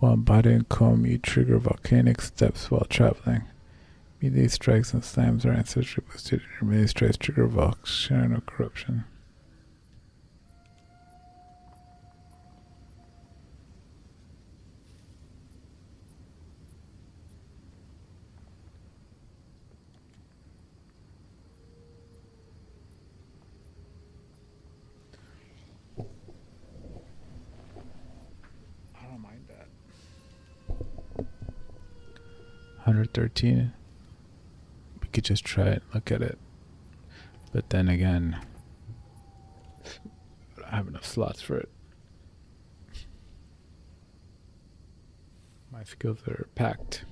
While embodying calm, you trigger volcanic steps while traveling. Melee strikes and slams are ancestry boosted. Your melee strikes trigger volcano corruption. I don't mind that. 113. We could just try it, look at it. But then again, I don't have enough slots for it. My skills are packed.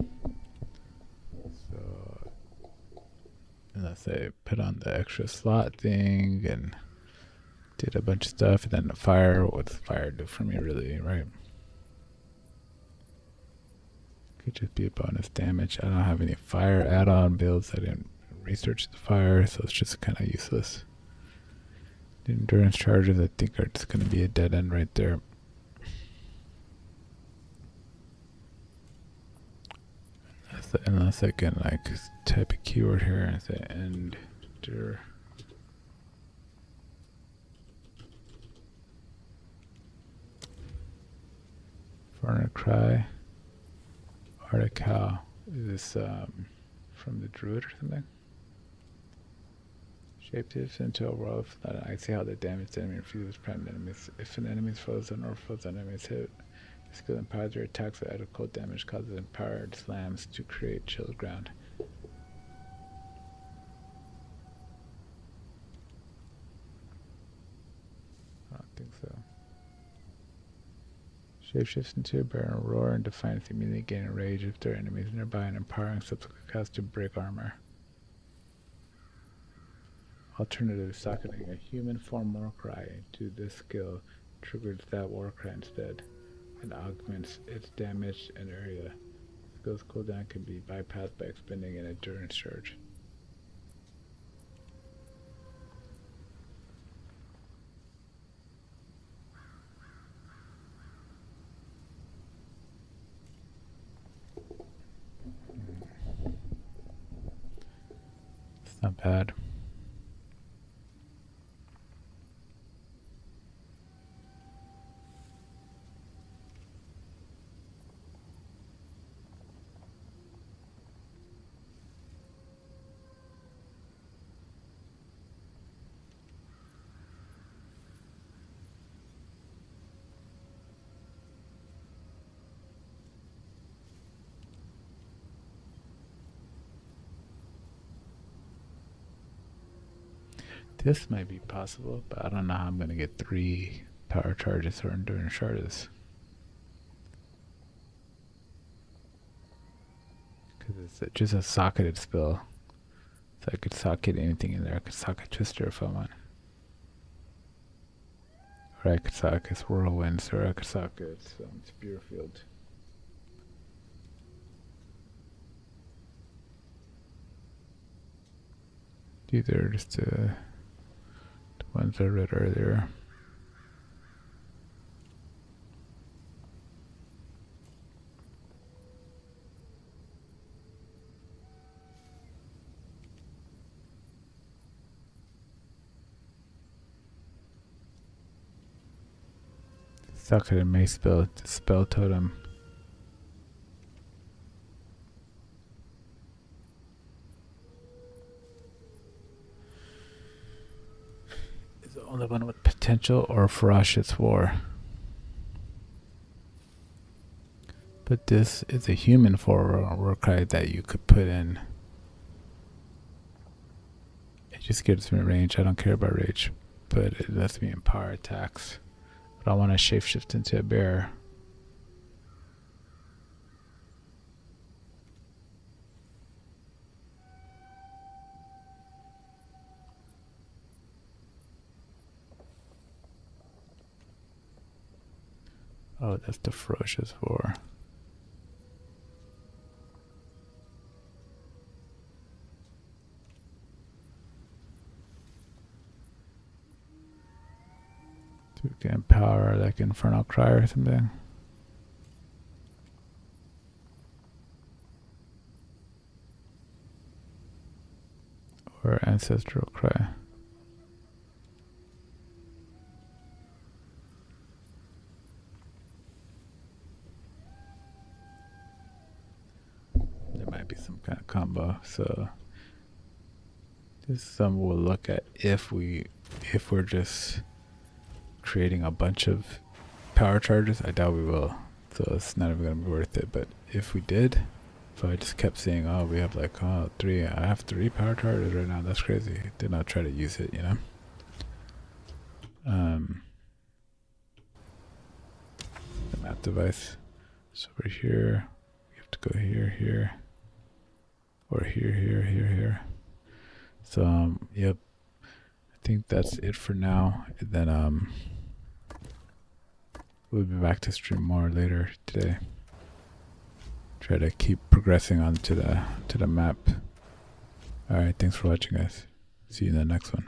So unless I put on the extra slot thing and did a bunch of stuff, and then the fire, what's fire do for me really, right? Could just be a bonus damage. I don't have any fire add-on builds. I didn't research the fire, so it's just kind of useless. The endurance charges, I think, are just going to be a dead end right there. Unless I can like type a keyword here and say endure. Foreigner cry. Arctic cow. Is this from the druid or something? Shapeshifts into a world. I see how the damaged enemy refuses prime enemies. If an enemy is frozen or frozen enemies hit, skill empowers your attacks with added cold damage, causes empowered slams to create chill ground. I don't think so. Shapeshifts into a bear and roar and defiance, immediately gain a rage if there are enemies nearby, and empowering subsequent cast to break armor. Alternative, socketing a human form warcry to this skill triggers that warcry instead and augments its damage and area. Skill's cooldown can be bypassed by expending an endurance charge. It's not bad. This might be possible, but I don't know how I'm going to get 3 power charges or endurance charges. Because it's just a socketed spell. So I could socket anything in there. I could socket Twister if I want. Or I could socket Whirlwinds, or I could socket Spearfield. These are just the ones I read earlier. Socketed Mace spell, spell totem. Is the only one with potential or ferocious war. But this is a human war cry that you could put in. It just gives me range. I don't care about rage, but it lets me empower attacks. But I want to shapeshift into a bear. Oh, that's the ferocious war. So we can empower like Infernal Cry or something. Or Ancestral Cry. There might be some kind of combo, so this is something we'll look at if we're just creating a bunch of power charges. I doubt we will, so it's not even gonna be worth it. But if we did, If I just kept saying, oh, we have like, oh, I have 3 power charges right now, that's crazy. Did not try to use it, you know? The map device. So we're here. We have to go here, here. Or here, here, here, here. So, yep. I think that's it for now. And then, we'll be back to stream more later today. Try to keep progressing onto the map. Alright, thanks for watching, guys. See you in the next one.